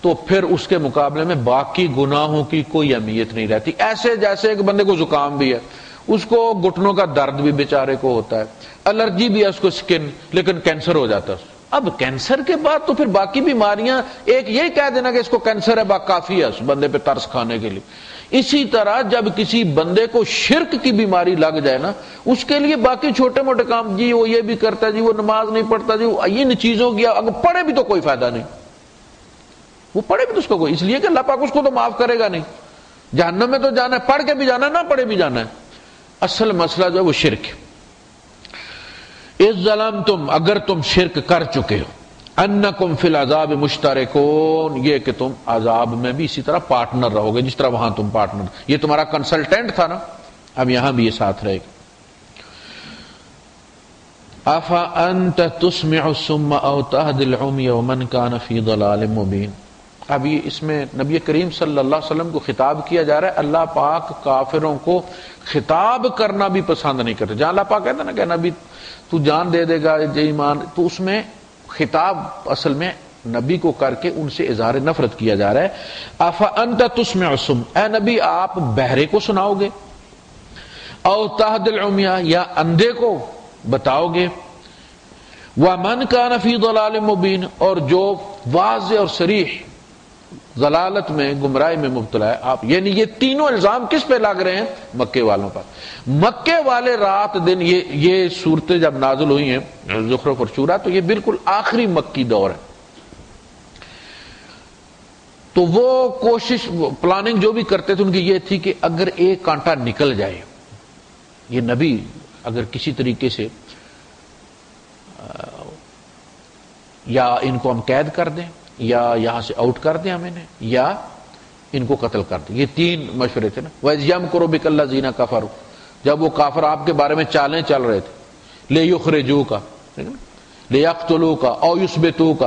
تو پھر اس کے مقابلے میں باقی گناہوں کی کوئی اہمیت نہیں رہتی. ایسے جیسے ایک بندے کو زکام بھی ہے، اس کو گھٹنوں کا درد بھی بیچارے کو ہوتا ہے، الرجی بھی ہے اس کو سکن، لیکن کینسر ہو جاتا ہے. اب کینسر کے بعد تو پھر باقی بیماریاں، ایک یہی کہہ دینا کہ اس کو کینسر ہے کافی ہے اس بندے پہ ترس کھانے کے لیے. اسی طرح جب کسی بندے کو شرک کی بیماری لگ جائے نا، اس کے لیے باقی چھوٹے موٹے کام، جی وہ یہ بھی کرتا ہے، جی وہ نماز نہیں پڑھتا، جی ان چیزوں کی اگر پڑھے بھی تو کوئی فائدہ نہیں، وہ پڑھے بھی تو اس کو کوئی، اس لیے کہ اللہ پاک اس کو تو معاف کرے گا نہیں. جہنم میں تو جانا ہے، پڑھ کے بھی جانا ہے، نہ پڑھے بھی جانا ہے. اصل مسئلہ جو ہے وہ شرک ہے. اس ظلم تم، اگر تم شرک کر چکے ہو، انکم فی العذاب مشترکون، یہ کہ تم عذاب میں بھی اسی طرح پارٹنر رہو گے جس طرح وہاں تم پارٹنر، یہ تمہارا کنسلٹنٹ تھا نا، اب یہاں بھی یہ ساتھ رہے گا. افا انت تسمع الصم او تهدي العمي ومن كان في ضلال مبين. اب یہ اس میں نبی کریم صلی اللہ علیہ وسلم کو خطاب کیا جا رہا ہے. اللہ پاک کافروں کو خطاب کرنا بھی پسند نہیں کرتے. جہاں اللہ پاک کہتا ہے نا کہ نبی تو جان دے دے گا ایمان، تو اس میں خطاب اصل میں نبی کو کر کے ان سے اظہار نفرت کیا جا رہا ہے. افا انت تسمع الصم، اے نبی آپ بہرے کو سناؤ گے، او تهدي العمي، یا اندھے کو بتاؤ گے، وَمَنْ كَانَ فِي ضَلَالٍ مُبِينٍ، اور جو واضح اور صریح ضلالت میں، گمراہی میں مبتلا ہے. آپ یعنی یہ تینوں الزام کس پہ لگ رہے ہیں؟ مکے والوں پر. مکے والے رات دن یہ صورتیں جب نازل ہوئی ہیں زخرف اور شورا، تو یہ بالکل آخری مکی دور ہے. تو وہ کوشش، پلاننگ جو بھی کرتے تھے ان کی یہ تھی کہ اگر ایک کانٹا نکل جائے، یہ نبی اگر کسی طریقے سے یا ان کو ہم قید کر دیں، یا یہاں سے آؤٹ کر دیں ہمیں، یا ان کو قتل کر دیں. یہ تین مشورے تھے نا. وَإِذْ يَمْكُرُ بِكَ الَّذِينَ كَفَرُوا، جب وہ کافر آپ کے بارے میں چالیں چل رہے تھے، لِيُخْرِجُوكَ، لِيَقْتُلُوكَ أَوْ يُثْبِتُوكَ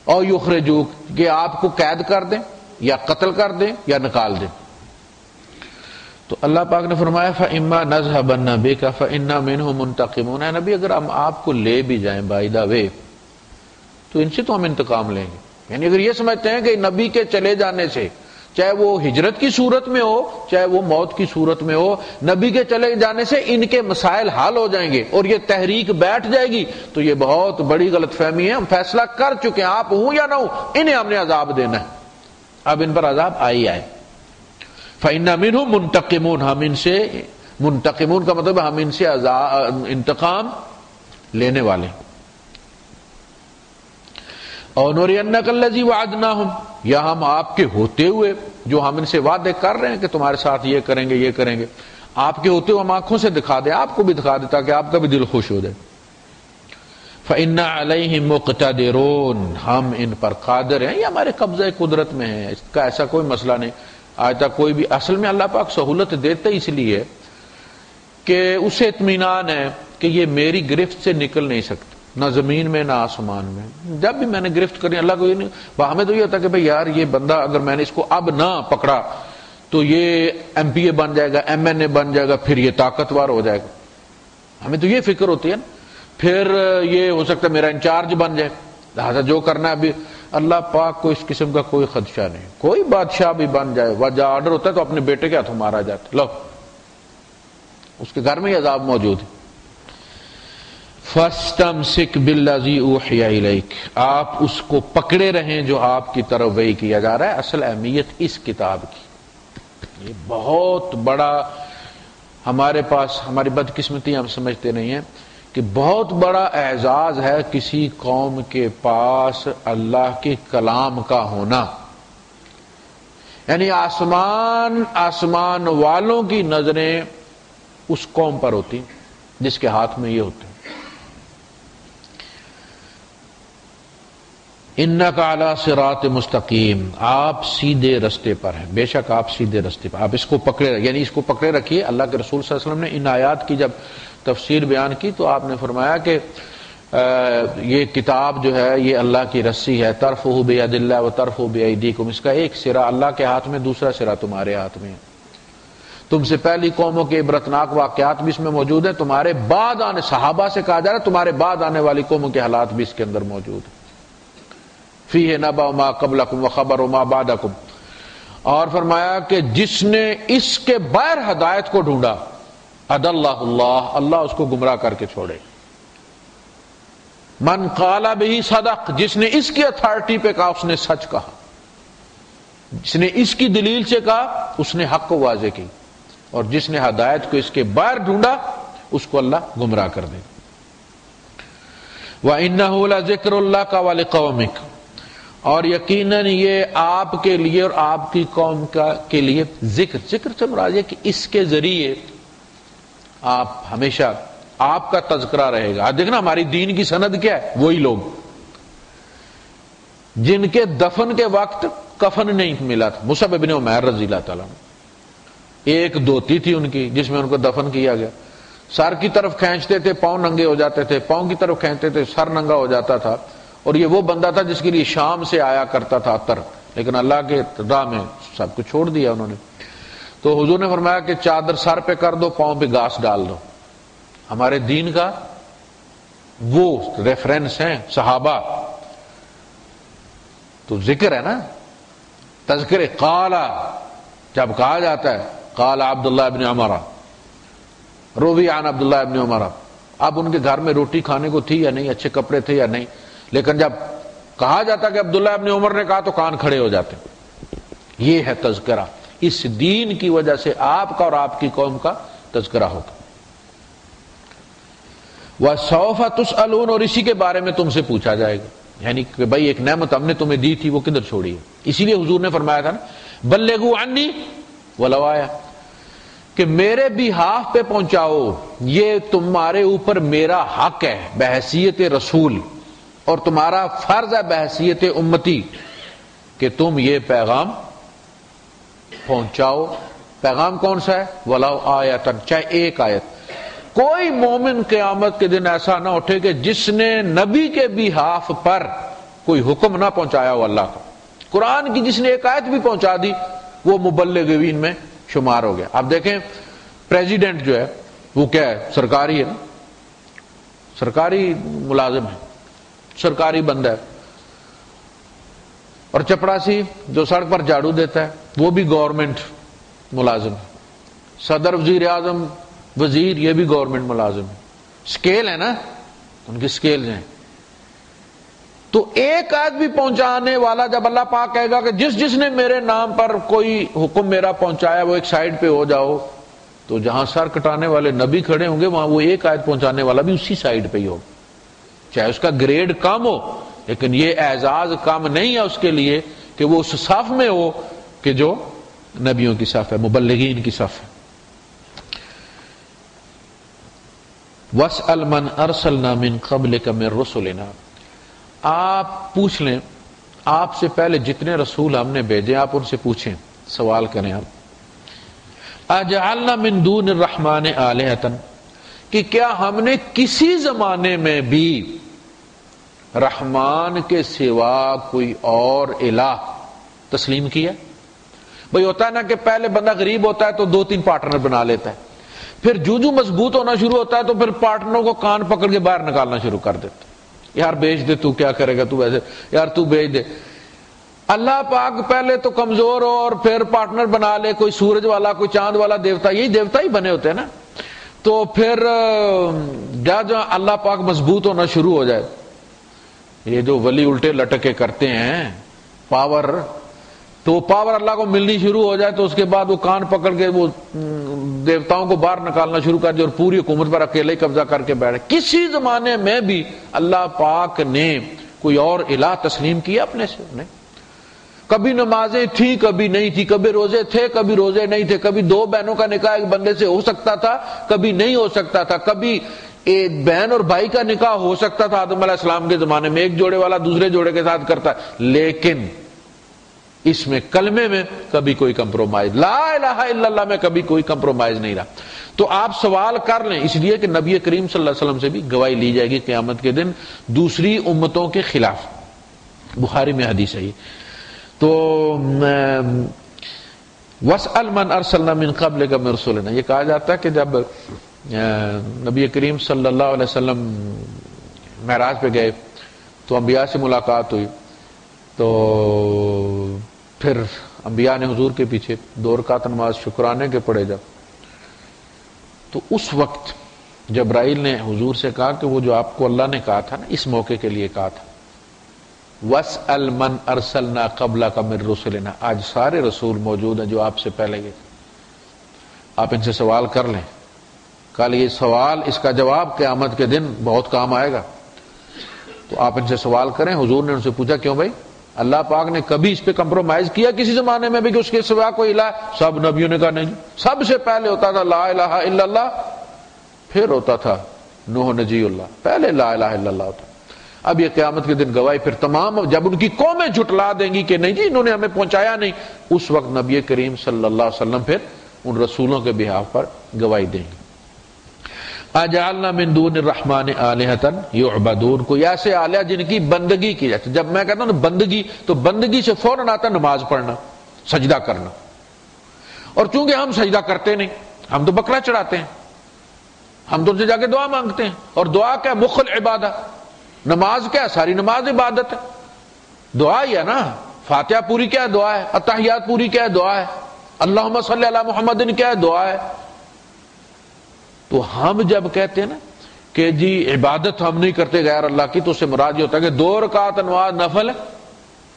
أَوْ يُخْرِجُوكَ، کہ آپ کو قید کر دیں یا قتل کر دیں یا نکال دیں. تو اللہ پاک نے فرمایا فَإِمَّا نَذْهَبَنَّ بِكَ فَإِنَّا مِنْهُ مُنْتَقِمُونَ. اے نبی اگر ہم آپ کو لے بھی جائیں بائی دا وے، تو ان سے تو ہم انتقام لیں گے. یعنی اگر یہ سمجھتے ہیں کہ نبی کے چلے جانے سے، چاہے وہ ہجرت کی صورت میں ہو چاہے وہ موت کی صورت میں ہو، نبی کے چلے جانے سے ان کے مسائل حل ہو جائیں گے اور یہ تحریک بیٹھ جائے گی، تو یہ بہت بڑی غلط فہمی ہے. ہم فیصلہ کر چکے ہیں، آپ ہوں یا نہ ہوں، انہیں ہم نے عذاب دینا ہے، اب ان پر عذاب آئی آئے. فَإِنَّا مِنْهُمْ مُنْتَقِمُونَ، ہم ان سے منتقمون کا مطلب ہم ان سے انتقام لینے والے. اور نُرِيَنَّكَ الَّذِي وَعَدْنَاهُمْ، یا ہم آپ کے ہوتے ہوئے جو ہم ان سے وعدے کر رہے ہیں کہ تمہارے ساتھ یہ کریں گے یہ کریں گے، آپ کے ہوتے ہوئے ہم آنکھوں سے دکھا دیں، آپ کو بھی دکھا دیں تاکہ آپ کا بھی دل خوش ہو جائے. فَإِنَّا عَلَيْهِمْ مُقْتَدِرُونَ، ہم ان پر قادر ہیں، یہ ہمارے قبضہ قدرت میں ہے، اس کا ایسا کوئی مسئلہ نہیں. آج تک کوئی بھی، اصل میں اللہ پاک سہولت دیتے اس لیے کہ اسے اطمینان ہے کہ یہ میری گرفت سے نکل نہیں سکتا، نہ زمین میں نہ آسمان میں. جب بھی میں نے گرفت کرنی، اللہ کو یہ نہیں، ہمیں تو یہ ہوتا کہ بھئی یار یہ بندہ اگر میں نے اس کو اب نہ پکڑا تو یہ ایم پی اے بن جائے گا، ایم این اے بن جائے گا، پھر یہ طاقتور ہو جائے گا. ہمیں تو یہ فکر ہوتی ہے نا. پھر یہ ہو سکتا ہے میرا انچارج بن جائے، لہٰذا جو کرنا ہے ابھی. اللہ پاک کو اس قسم کا کوئی خدشہ نہیں. کوئی بادشاہ بھی بن جائے، وجہ آرڈر ہوتا ہے تو اپنے بیٹے کے ہاتھوں مارا جاتا، لو اس کے گھر میں ہی عذاب موجود ہے. فَاسْتَمْسِكْ بِالَّذِي أُوحِيَ إِلَيْكَ، آپ اس کو پکڑے رہیں جو آپ کی طرف وحی کیا جا رہا ہے. اصل اہمیت اس کتاب کی، یہ بہت بڑا، ہمارے پاس ہماری بدقسمتی ہم سمجھتے نہیں ہیں کہ بہت بڑا اعزاز ہے کسی قوم کے پاس اللہ کے کلام کا ہونا. یعنی آسمان والوں کی نظریں اس قوم پر ہوتی جس کے ہاتھ میں یہ ہوتے ہیں. اِنَّكَ عَلَىٰ صِرَاطٍ مُسْتَقِيمٍ، آپ سیدھے رستے پر ہیں، بے شک آپ سیدھے رستے پر. آپ اس کو پکڑے، یعنی اس کو پکڑے رکھیے. اللہ کے رسول صلی اللہ علیہ وسلم نے ان آیات کی جب تفسیر بیان کی تو آپ نے فرمایا کہ یہ کتاب جو ہے یہ اللہ کی رسی ہے، ترفعہ بید اللہ و ترفعہ بایدیکم، اس کا ایک سرا اللہ کے ہاتھ میں، دوسرا سرا تمہارے ہاتھ میں ہے. تم سے پہلی قوموں کے عبرتناک واقعات بھی اس میں موجود ہیں، تمہارے بعد آنے، صحابہ سے کہا جا رہا ہے تمہارے بعد آنے والی قوموں کے حالات بھی اس کے اندر موجود ہیں. فیہ نبأ ما قبلکم وخبر ما بعدکم، اور فرمایا کہ جس نے اس کے بغیر ہدایت کو ڈھونڈا، اضلہ اللہ اس کو گمراہ کر کے چھوڑے. من قال بہ صدق، جس نے اس کی اتھارٹی پہ کہا اس نے سچ کہا، جس نے اس کی دلیل سے کہا اس نے حق کو واضح کی، اور جس نے ہدایت کو اس کے باہر ڈھونڈا اس کو اللہ گمراہ کر دے. وَإِنَّهُ لَذِكْرٌ لَكَ وَلِقَوْمِكَ، اور یقیناً یہ آپ کے لیے اور آپ کی قوم کے لیے ذکر سے مراد ہے کہ اس کے ذریعے آپ ہمیشہ آپ کا تذکرہ رہے گا. دیکھنا ہماری دین کی سند کیا ہے، وہی لوگ جن کے دفن کے وقت کفن نہیں ملا تھا. مصعب بن عمیر رضی اللہ تعالیٰ عنہ، ایک دھوتی تھی ان کی جس میں ان کو دفن کیا گیا. سر کی طرف کھینچتے تھے پاؤں ننگے ہو جاتے تھے، پاؤں کی طرف کھینچتے تھے سر ننگا ہو جاتا تھا. اور یہ وہ بندہ تھا جس کے لیے شام سے آیا کرتا تھا عطر، لیکن اللہ کے راہ میں سب کچھ چھوڑ دیا انہوں نے. تو حضور نے فرمایا کہ چادر سر پہ کر دو، پاؤں پہ گھاس ڈال دو. ہمارے دین کا وہ ریفرنس ہیں صحابہ. تو ذکر ہے نا، تذکر. قالا جب کہا جاتا ہے قال عبداللہ ابن عمر، روی عن عبداللہ ابن عمر. اب ان کے گھر میں روٹی کھانے کو تھی یا نہیں، اچھے کپڑے تھے یا نہیں، لیکن جب کہا جاتا کہ عبداللہ ابن عمر نے کہا تو کان کھڑے ہو جاتے. یہ ہے تذکرہ. اس دین کی وجہ سے آپ کا اور آپ کی قوم کا تذکرہ ہوگا. وَسَوْفَ تُسْأَلُونَ، اور اسی کے بارے میں تم سے پوچھا جائے گا. یعنی کہ بھائی ایک نعمت ہم نے تمہیں دی تھی وہ کدھر چھوڑی ہے. اسی لیے حضور نے فرمایا تھا نا بلغوا عنی ولو آیا، کہ میرے بیہاف پہ پہنچاؤ، یہ تمہارے اوپر میرا حق ہے بحیثیت رسول، اور تمہارا فرض ہے بحیثیت امتی کہ تم یہ پیغام پہنچاؤ. پیغام کون سا ہے؟ ولو آیتن، چاہے ایک آیت. کوئی مومن قیامت کے دن ایسا نہ اٹھے کہ جس نے نبی کے بیہاف پر کوئی حکم نہ پہنچایا ہو اللہ کا. قرآن کی جس نے ایک آیت بھی پہنچا دی وہ مبلغین میں شمار ہو گیا. آپ دیکھیں پریزیڈنٹ جو ہے وہ کیا ہے؟ سرکاری ہے نا، سرکاری ملازم ہے، سرکاری بندہ ہے. اور چپڑاسی جو سڑک پر جھاڑو دیتا ہے وہ بھی گورنمنٹ ملازم ہے. صدر، وزیر اعظم، وزیر، یہ بھی گورنمنٹ ملازم ہے. سکیل ہے نا، ان کی سکیل ہیں. تو ایک آیت بھی پہنچانے والا جب اللہ پاک کہے گا کہ جس نے میرے نام پر کوئی حکم میرا پہنچایا وہ ایک سائڈ پہ ہو جاؤ، تو جہاں سر کٹانے والے نبی کھڑے ہوں گے وہاں وہ ایک آیت پہنچانے والا بھی اسی سائڈ پہ ہی ہوگا، چاہے اس کا گریڈ کم ہو، لیکن یہ اعزاز کم نہیں ہے اس کے لیے کہ وہ اس صف میں ہو کہ جو نبیوں کی صف ہے، مبلغین کی صف ہے۔ وَاسْأَلْ مَنْ أَرْسَلْنَا مِنْ قَبْلِكَ مِنْ رُسُلِنَا، آپ پوچھ لیں آپ سے پہلے جتنے رسول ہم نے بھیجے آپ ان سے پوچھیں، سوال کریں آپ، اجعلنا من دون الرحمن آلہۃ، کہ کیا ہم نے کسی زمانے میں بھی رحمان کے سوا کوئی اور الہ تسلیم کیا؟ بھئی ہوتا ہے نا کہ پہلے بندہ غریب ہوتا ہے تو 2-3 پارٹنر بنا لیتا ہے، پھر جو مضبوط ہونا شروع ہوتا ہے تو پھر پارٹنروں کو کان پکڑ کے باہر نکالنا شروع کر دیتا ہے، یار بیچ دے، تو کیا کرے گا، تو ویسے یار تو بیچ دے۔ اللہ پاک پہلے تو کمزور ہو اور پھر پارٹنر بنا لے، کوئی سورج والا کوئی چاند والا دیوتا، یہی دیوتا ہی بنے ہوتے ہیں نا، تو پھر جب اللہ پاک مضبوط ہونا شروع ہو جائے، یہ جو ولی الٹے لٹکے کرتے ہیں پاور، تو پاور اللہ کو ملنی شروع ہو جائے تو اس کے بعد وہ کان پکڑ کے وہ دیوتاؤں کو باہر نکالنا شروع کر دے اور پوری حکومت پر اکیلے ہی قبضہ کر کے بیٹھے۔ کسی زمانے میں بھی اللہ پاک نے کوئی اور الہ تسلیم کیا اپنے سے؟ نہیں۔ کبھی نمازیں تھیں کبھی نہیں تھی، کبھی روزے تھے کبھی روزے نہیں تھے، کبھی 2 بہنوں کا نکاح ایک بندے سے ہو سکتا تھا کبھی نہیں ہو سکتا تھا، کبھی ایک بہن اور بھائی کا نکاح ہو سکتا تھا آدم علیہ السلام کے زمانے میں، ایک جوڑے والا دوسرے جوڑے کے ساتھ کرتا ہے، لیکن اس میں کلمے میں کبھی کوئی کمپرومائز، لا الہ الا اللہ میں کبھی کوئی کمپرومائز نہیں رہا۔ تو آپ سوال کر لیں، اس لیے کہ نبی کریم صلی اللہ علیہ وسلم سے بھی گواہی لی جائے گی قیامت کے دن دوسری امتوں کے خلاف، بخاری میں حدیث ہے یہ۔ تو وَاسْأَلْ مَنْ أَرْسَلْنَا مِنْ قَبْلِكَ مِنْ رُسُلِنَا، یہ کہا جاتا ہے کہ جب نبی کریم صلی اللہ علیہ وسلم معراج پہ گئے تو انبیاء سے ملاقات ہوئی، تو پھر انبیاء نے حضور کے پیچھے 2 رکعت نماز شکرانے کے پڑھے جب، تو اس وقت جبرائیل نے حضور سے کہا کہ وہ جو آپ کو اللہ نے کہا تھا نا، اس موقع کے لیے کہا تھا وَاسْأَلْ مَنْ أَرْسَلْنَا قَبْلَكَ مِنْ رُسُلِنَا، آج سارے رسول موجود ہیں جو آپ سے پہلے گئے، آپ ان سے سوال کر لیں، کل یہ سوال اس کا جواب قیامت کے دن بہت کام آئے گا، تو آپ ان سے سوال کریں۔ حضور نے ان سے پوچھا کیوں بھائی، اللہ پاک نے کبھی اس پہ کمپرومائز کیا کسی زمانے میں بھی کہ اس کے سوا کوئی الہ؟ سب نبیوں نے کہا نہیں، سب سے پہلے ہوتا تھا لا الہ الا اللہ، پھر ہوتا تھا نوح نجی اللہ، پہلے لا الہ الا اللہ ہوتا۔ اب یہ قیامت کے دن گواہی پھر تمام جب ان کی قومیں جھٹلا دیں گی کہ نہیں جی انہوں نے ہمیں پہنچایا نہیں، اس وقت نبی کریم صلی اللہ علیہ وسلم پھر ان رسولوں کے بہاف پر گواہی دیں گے۔ اجعلنا من دون الرحمن آلہۃ یعبدون، کوئی ایسے آلیہ جن کی بندگی کی جاتی۔ جب میں کہتا ہوں نا بندگی، تو بندگی سے فوراً آتا نماز پڑھنا، سجدہ کرنا، اور چونکہ ہم سجدہ کرتے نہیں، ہم تو بکرا چڑھاتے ہیں، ہم تو ان سے جا کے دعا مانگتے ہیں، اور دعا کیا؟ مخ العبادہ، نماز کیا؟ ساری نماز عبادت ہے، دعا ہی ہے نا، فاتحہ پوری کیا ہے؟ دعا ہے، اتحیات پوری کیا ہے؟ دعا ہے، اللہم صلی علی محمد کیا ہے؟ دعا ہے۔ تو ہم جب کہتے ہیں نا کہ جی عبادت ہم نہیں کرتے غیر اللہ کی، تو اس سے مراد یہ ہوتا ہے کہ 2 رکعت نماز نفل ہے،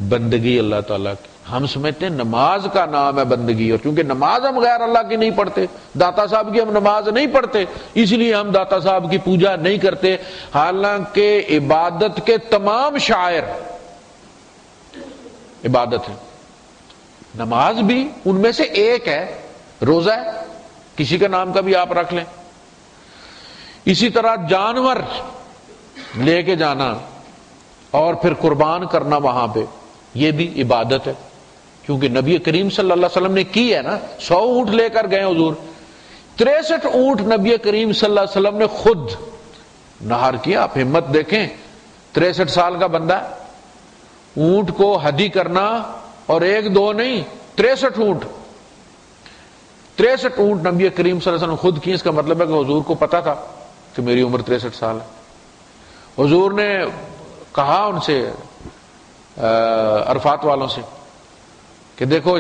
بندگی اللہ تعالیٰ کی۔ ہم سمجھتے ہیں نماز کا نام ہے بندگی، اور کیونکہ نماز ہم غیر اللہ کی نہیں پڑھتے، داتا صاحب کی ہم نماز نہیں پڑھتے، اس لیے ہم داتا صاحب کی پوجا نہیں کرتے، حالانکہ عبادت کے تمام شعائر عبادت ہے، نماز بھی ان میں سے ایک ہے، روزہ ہے، کسی کا نام کا بھی آپ رکھ لیں، اسی طرح جانور لے کے جانا اور پھر قربان کرنا وہاں پہ، یہ بھی عبادت ہے، کیونکہ نبی کریم صلی اللہ علیہ وسلم نے کی ہے نا۔ 100 اونٹ لے کر گئے حضور، 63 اونٹ نبی کریم صلی اللہ علیہ وسلم نے خود نہار کیا۔ آپ ہمت دیکھیں، 63 سال کا بندہ اونٹ کو ہدی کرنا، اور 1-2 نہیں، 63 اونٹ، 63 اونٹ نبی کریم صلی اللہ علیہ وسلم خود کی۔ اس کا مطلب ہے کہ حضور کو پتا تھا کہ میری عمر 63 سال ہے۔ حضور نے کہا ان سے، عرفات والوں سے، کہ دیکھو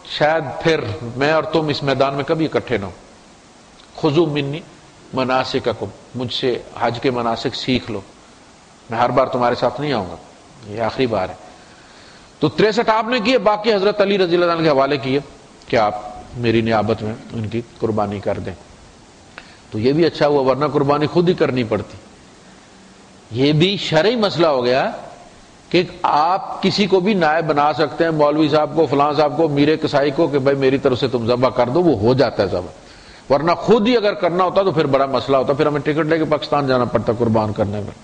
شاید پھر میں اور تم اس میدان میں کبھی اکٹھے نہ ہو، خذوا منی مناسککم، مجھ سے حج کے مناسک سیکھ لو، میں ہر بار تمہارے ساتھ نہیں آؤں گا، یہ آخری بار ہے۔ تو 63 آپ نے کیے، باقی حضرت علی رضی اللہ عنہ کے حوالے کیے کہ آپ میری نیابت میں ان کی قربانی کر دیں، تو یہ بھی اچھا ہوا، ورنہ قربانی خود ہی کرنی پڑتی۔ یہ بھی شرعی مسئلہ ہو گیا کہ آپ کسی کو بھی نائب بنا سکتے ہیں، مولوی صاحب کو، فلاں صاحب کو، میرے کسائی کو، کہ بھائی میری طرف سے تم ذبح کر دو، وہ ہو جاتا ہے ذبح، ورنہ خود ہی اگر کرنا ہوتا تو پھر بڑا مسئلہ ہوتا، پھر ہمیں ٹکٹ لے کے پاکستان جانا پڑتا قربان کرنے میں۔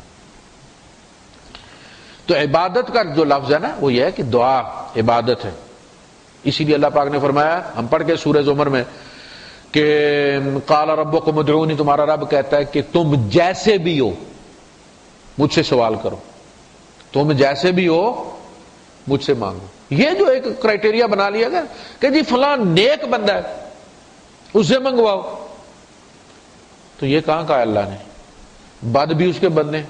تو عبادت کا جو لفظ ہے نا وہ یہ ہے کہ دعا عبادت ہے، اسی لیے اللہ پاک نے فرمایا، ہم پڑھ کے سورہ زمر میں، کہ قال ربکم ادعونی، تمہارا رب کہتا ہے کہ تم جیسے بھی ہو مجھ سے سوال کرو، تم جیسے بھی ہو مجھ سے مانگو۔ یہ جو ایک کرائٹیریا بنا لیا گیا کہ جی فلاں نیک بندہ ہے اس سے منگواؤ، تو یہ کہاں کہا اللہ نے؟ بد بھی اس کے بندے،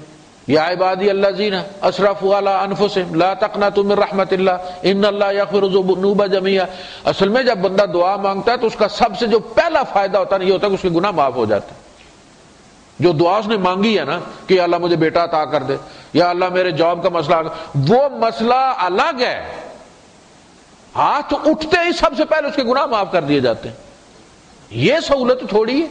یا عبادی الذین اسرفوا علی انفسہم لا تقنطوا من رحمت اللہ ان اللہ یغفر الذنوب جميعا۔ اصل میں جب بندہ دعا مانگتا ہے تو اس کا سب سے جو پہلا فائدہ ہوتا ہے یہ ہوتا ہے کہ اس کے گناہ معاف ہو جاتے ہیں۔ جو دعا اس نے مانگی ہے نا کہ یا اللہ مجھے بیٹا عطا کر دے، یا اللہ میرے جاب کا مسئلہ، وہ مسئلہ الگ ہے، ہاتھ اٹھتے ہی سب سے پہلے اس کے گناہ معاف کر دیے جاتے ہیں۔ یہ سہولت تھوڑی ہے۔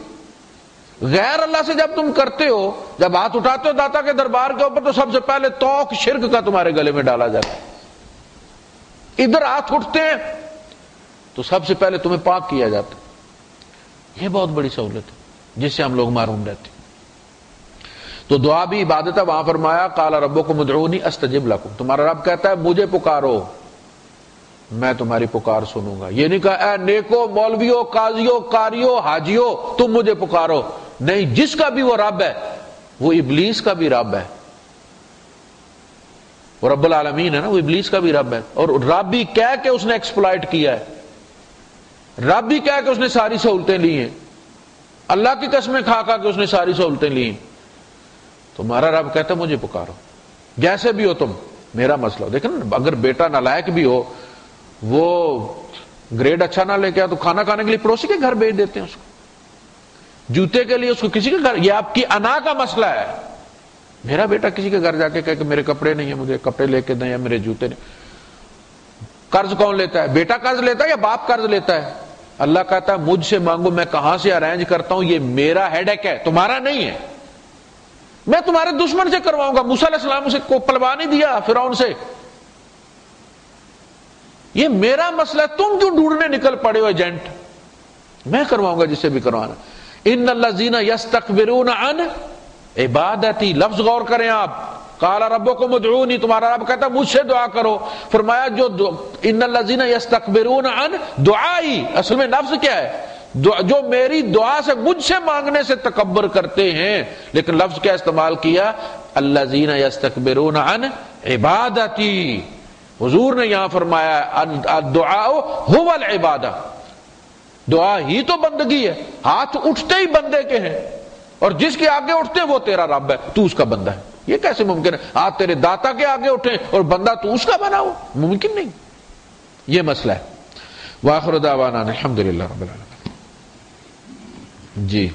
غیر اللہ سے جب تم کرتے ہو، جب ہاتھ اٹھاتے ہو داتا کے دربار کے اوپر، تو سب سے پہلے توق شرک کا تمہارے گلے میں ڈالا جاتا ہے۔ ادھر ہاتھ اٹھتے ہیں تو سب سے پہلے تمہیں پاک کیا جاتا ہے۔ یہ بہت بڑی سہولت ہے جس سے ہم لوگ محروم رہتے ہیں۔ تو دعا بھی عبادت ہے، وہاں فرمایا قال ربکم ادعونی استجب لکم، تمہارا رب کہتا ہے مجھے پکارو میں تمہاری پکار سنوں گا۔ یہ نہیں کہا اے نیکو، مولویو، قاضیو، قاریو، حاجیو تم مجھے پکارو، نہیں، جس کا بھی وہ رب ہے، وہ ابلیس کا بھی رب ہے، وہ رب العالمین ہے نا، وہ ابلیس کا بھی رب ہے، اور رب بھی کہہ کے اس نے ایکسپلائٹ کیا ہے، رب بھی کہہ کے اس نے ساری سہولتیں لی ہیں، اللہ کی قسمیں کھا کھا کے اس نے ساری سہولتیں لی ہیں۔ تمہارا رب کہتا ہے مجھے پکارو جیسے بھی ہو تم، میرا مسئلہ ہو۔ دیکھیں نا، اگر بیٹا نالائق بھی ہو، وہ گریڈ اچھا نہ لے کے آیا تو کھانا کھانے کے لیے پڑوسی کے گھر بھیج دیتے ہیں اس کو، جوتے کے لیے اس کو کسی کے گھر، یہ آپ کی انا کا مسئلہ ہے۔ میرا بیٹا کسی کے گھر جا کے کہے کہ میرے کپڑے نہیں ہیں، مجھے کپڑے لے کے دیں، یا میرے جوتے نہیں۔ قرض کون لیتا ہے؟ بیٹا قرض لیتا ہے یا باپ قرض لیتا ہے؟ اللہ کہتا ہے مجھ سے مانگو، میں کہاں سے ارینج کرتا ہوں، یہ میرا ہیڈ ایک ہے، تمہارا نہیں ہے۔ میں تمہارے دشمن سے کرواؤں گا۔ موسیٰ علیہ السلام سے کو پلوا نہیں دیا فرعون سے، یہ میرا مسئلہ ہے، تم کیوں ڈھونڈنے نکل پڑے ہو ایجنٹ؟ میں کرواؤں گا جس سے بھی کروانا۔ ان الذین یستکبرون عن عبادتی، لفظ غور کریں آپ، قال ربکم ادعونی، تمہارا رب کہتا ہے مجھ سے دعا کرو، فرمایا جو ان الذین یستکبرون عن دعائی، اصل میں لفظ کیا ہے؟ جو میری دعا سے، مجھ سے مانگنے سے تکبر کرتے ہیں، لیکن لفظ کیا استعمال کیا؟ الذین یستکبرون عن عبادتی۔ حضور نے یہاں فرمایا الدعاء هو العبادہ، دعا ہی تو بندگی ہے، ہاتھ اٹھتے ہی بندے کے ہیں، اور جس کے آگے اٹھتے وہ تیرا رب ہے، تو اس کا بندہ ہے۔ یہ کیسے ممکن ہے ہاتھ تیرے داتا کے آگے اٹھے اور بندہ تو اس کا بنا ہو؟ ممکن نہیں۔ یہ مسئلہ ہے۔ وآخر دعوانا الحمدللہ رب العالمین۔ جی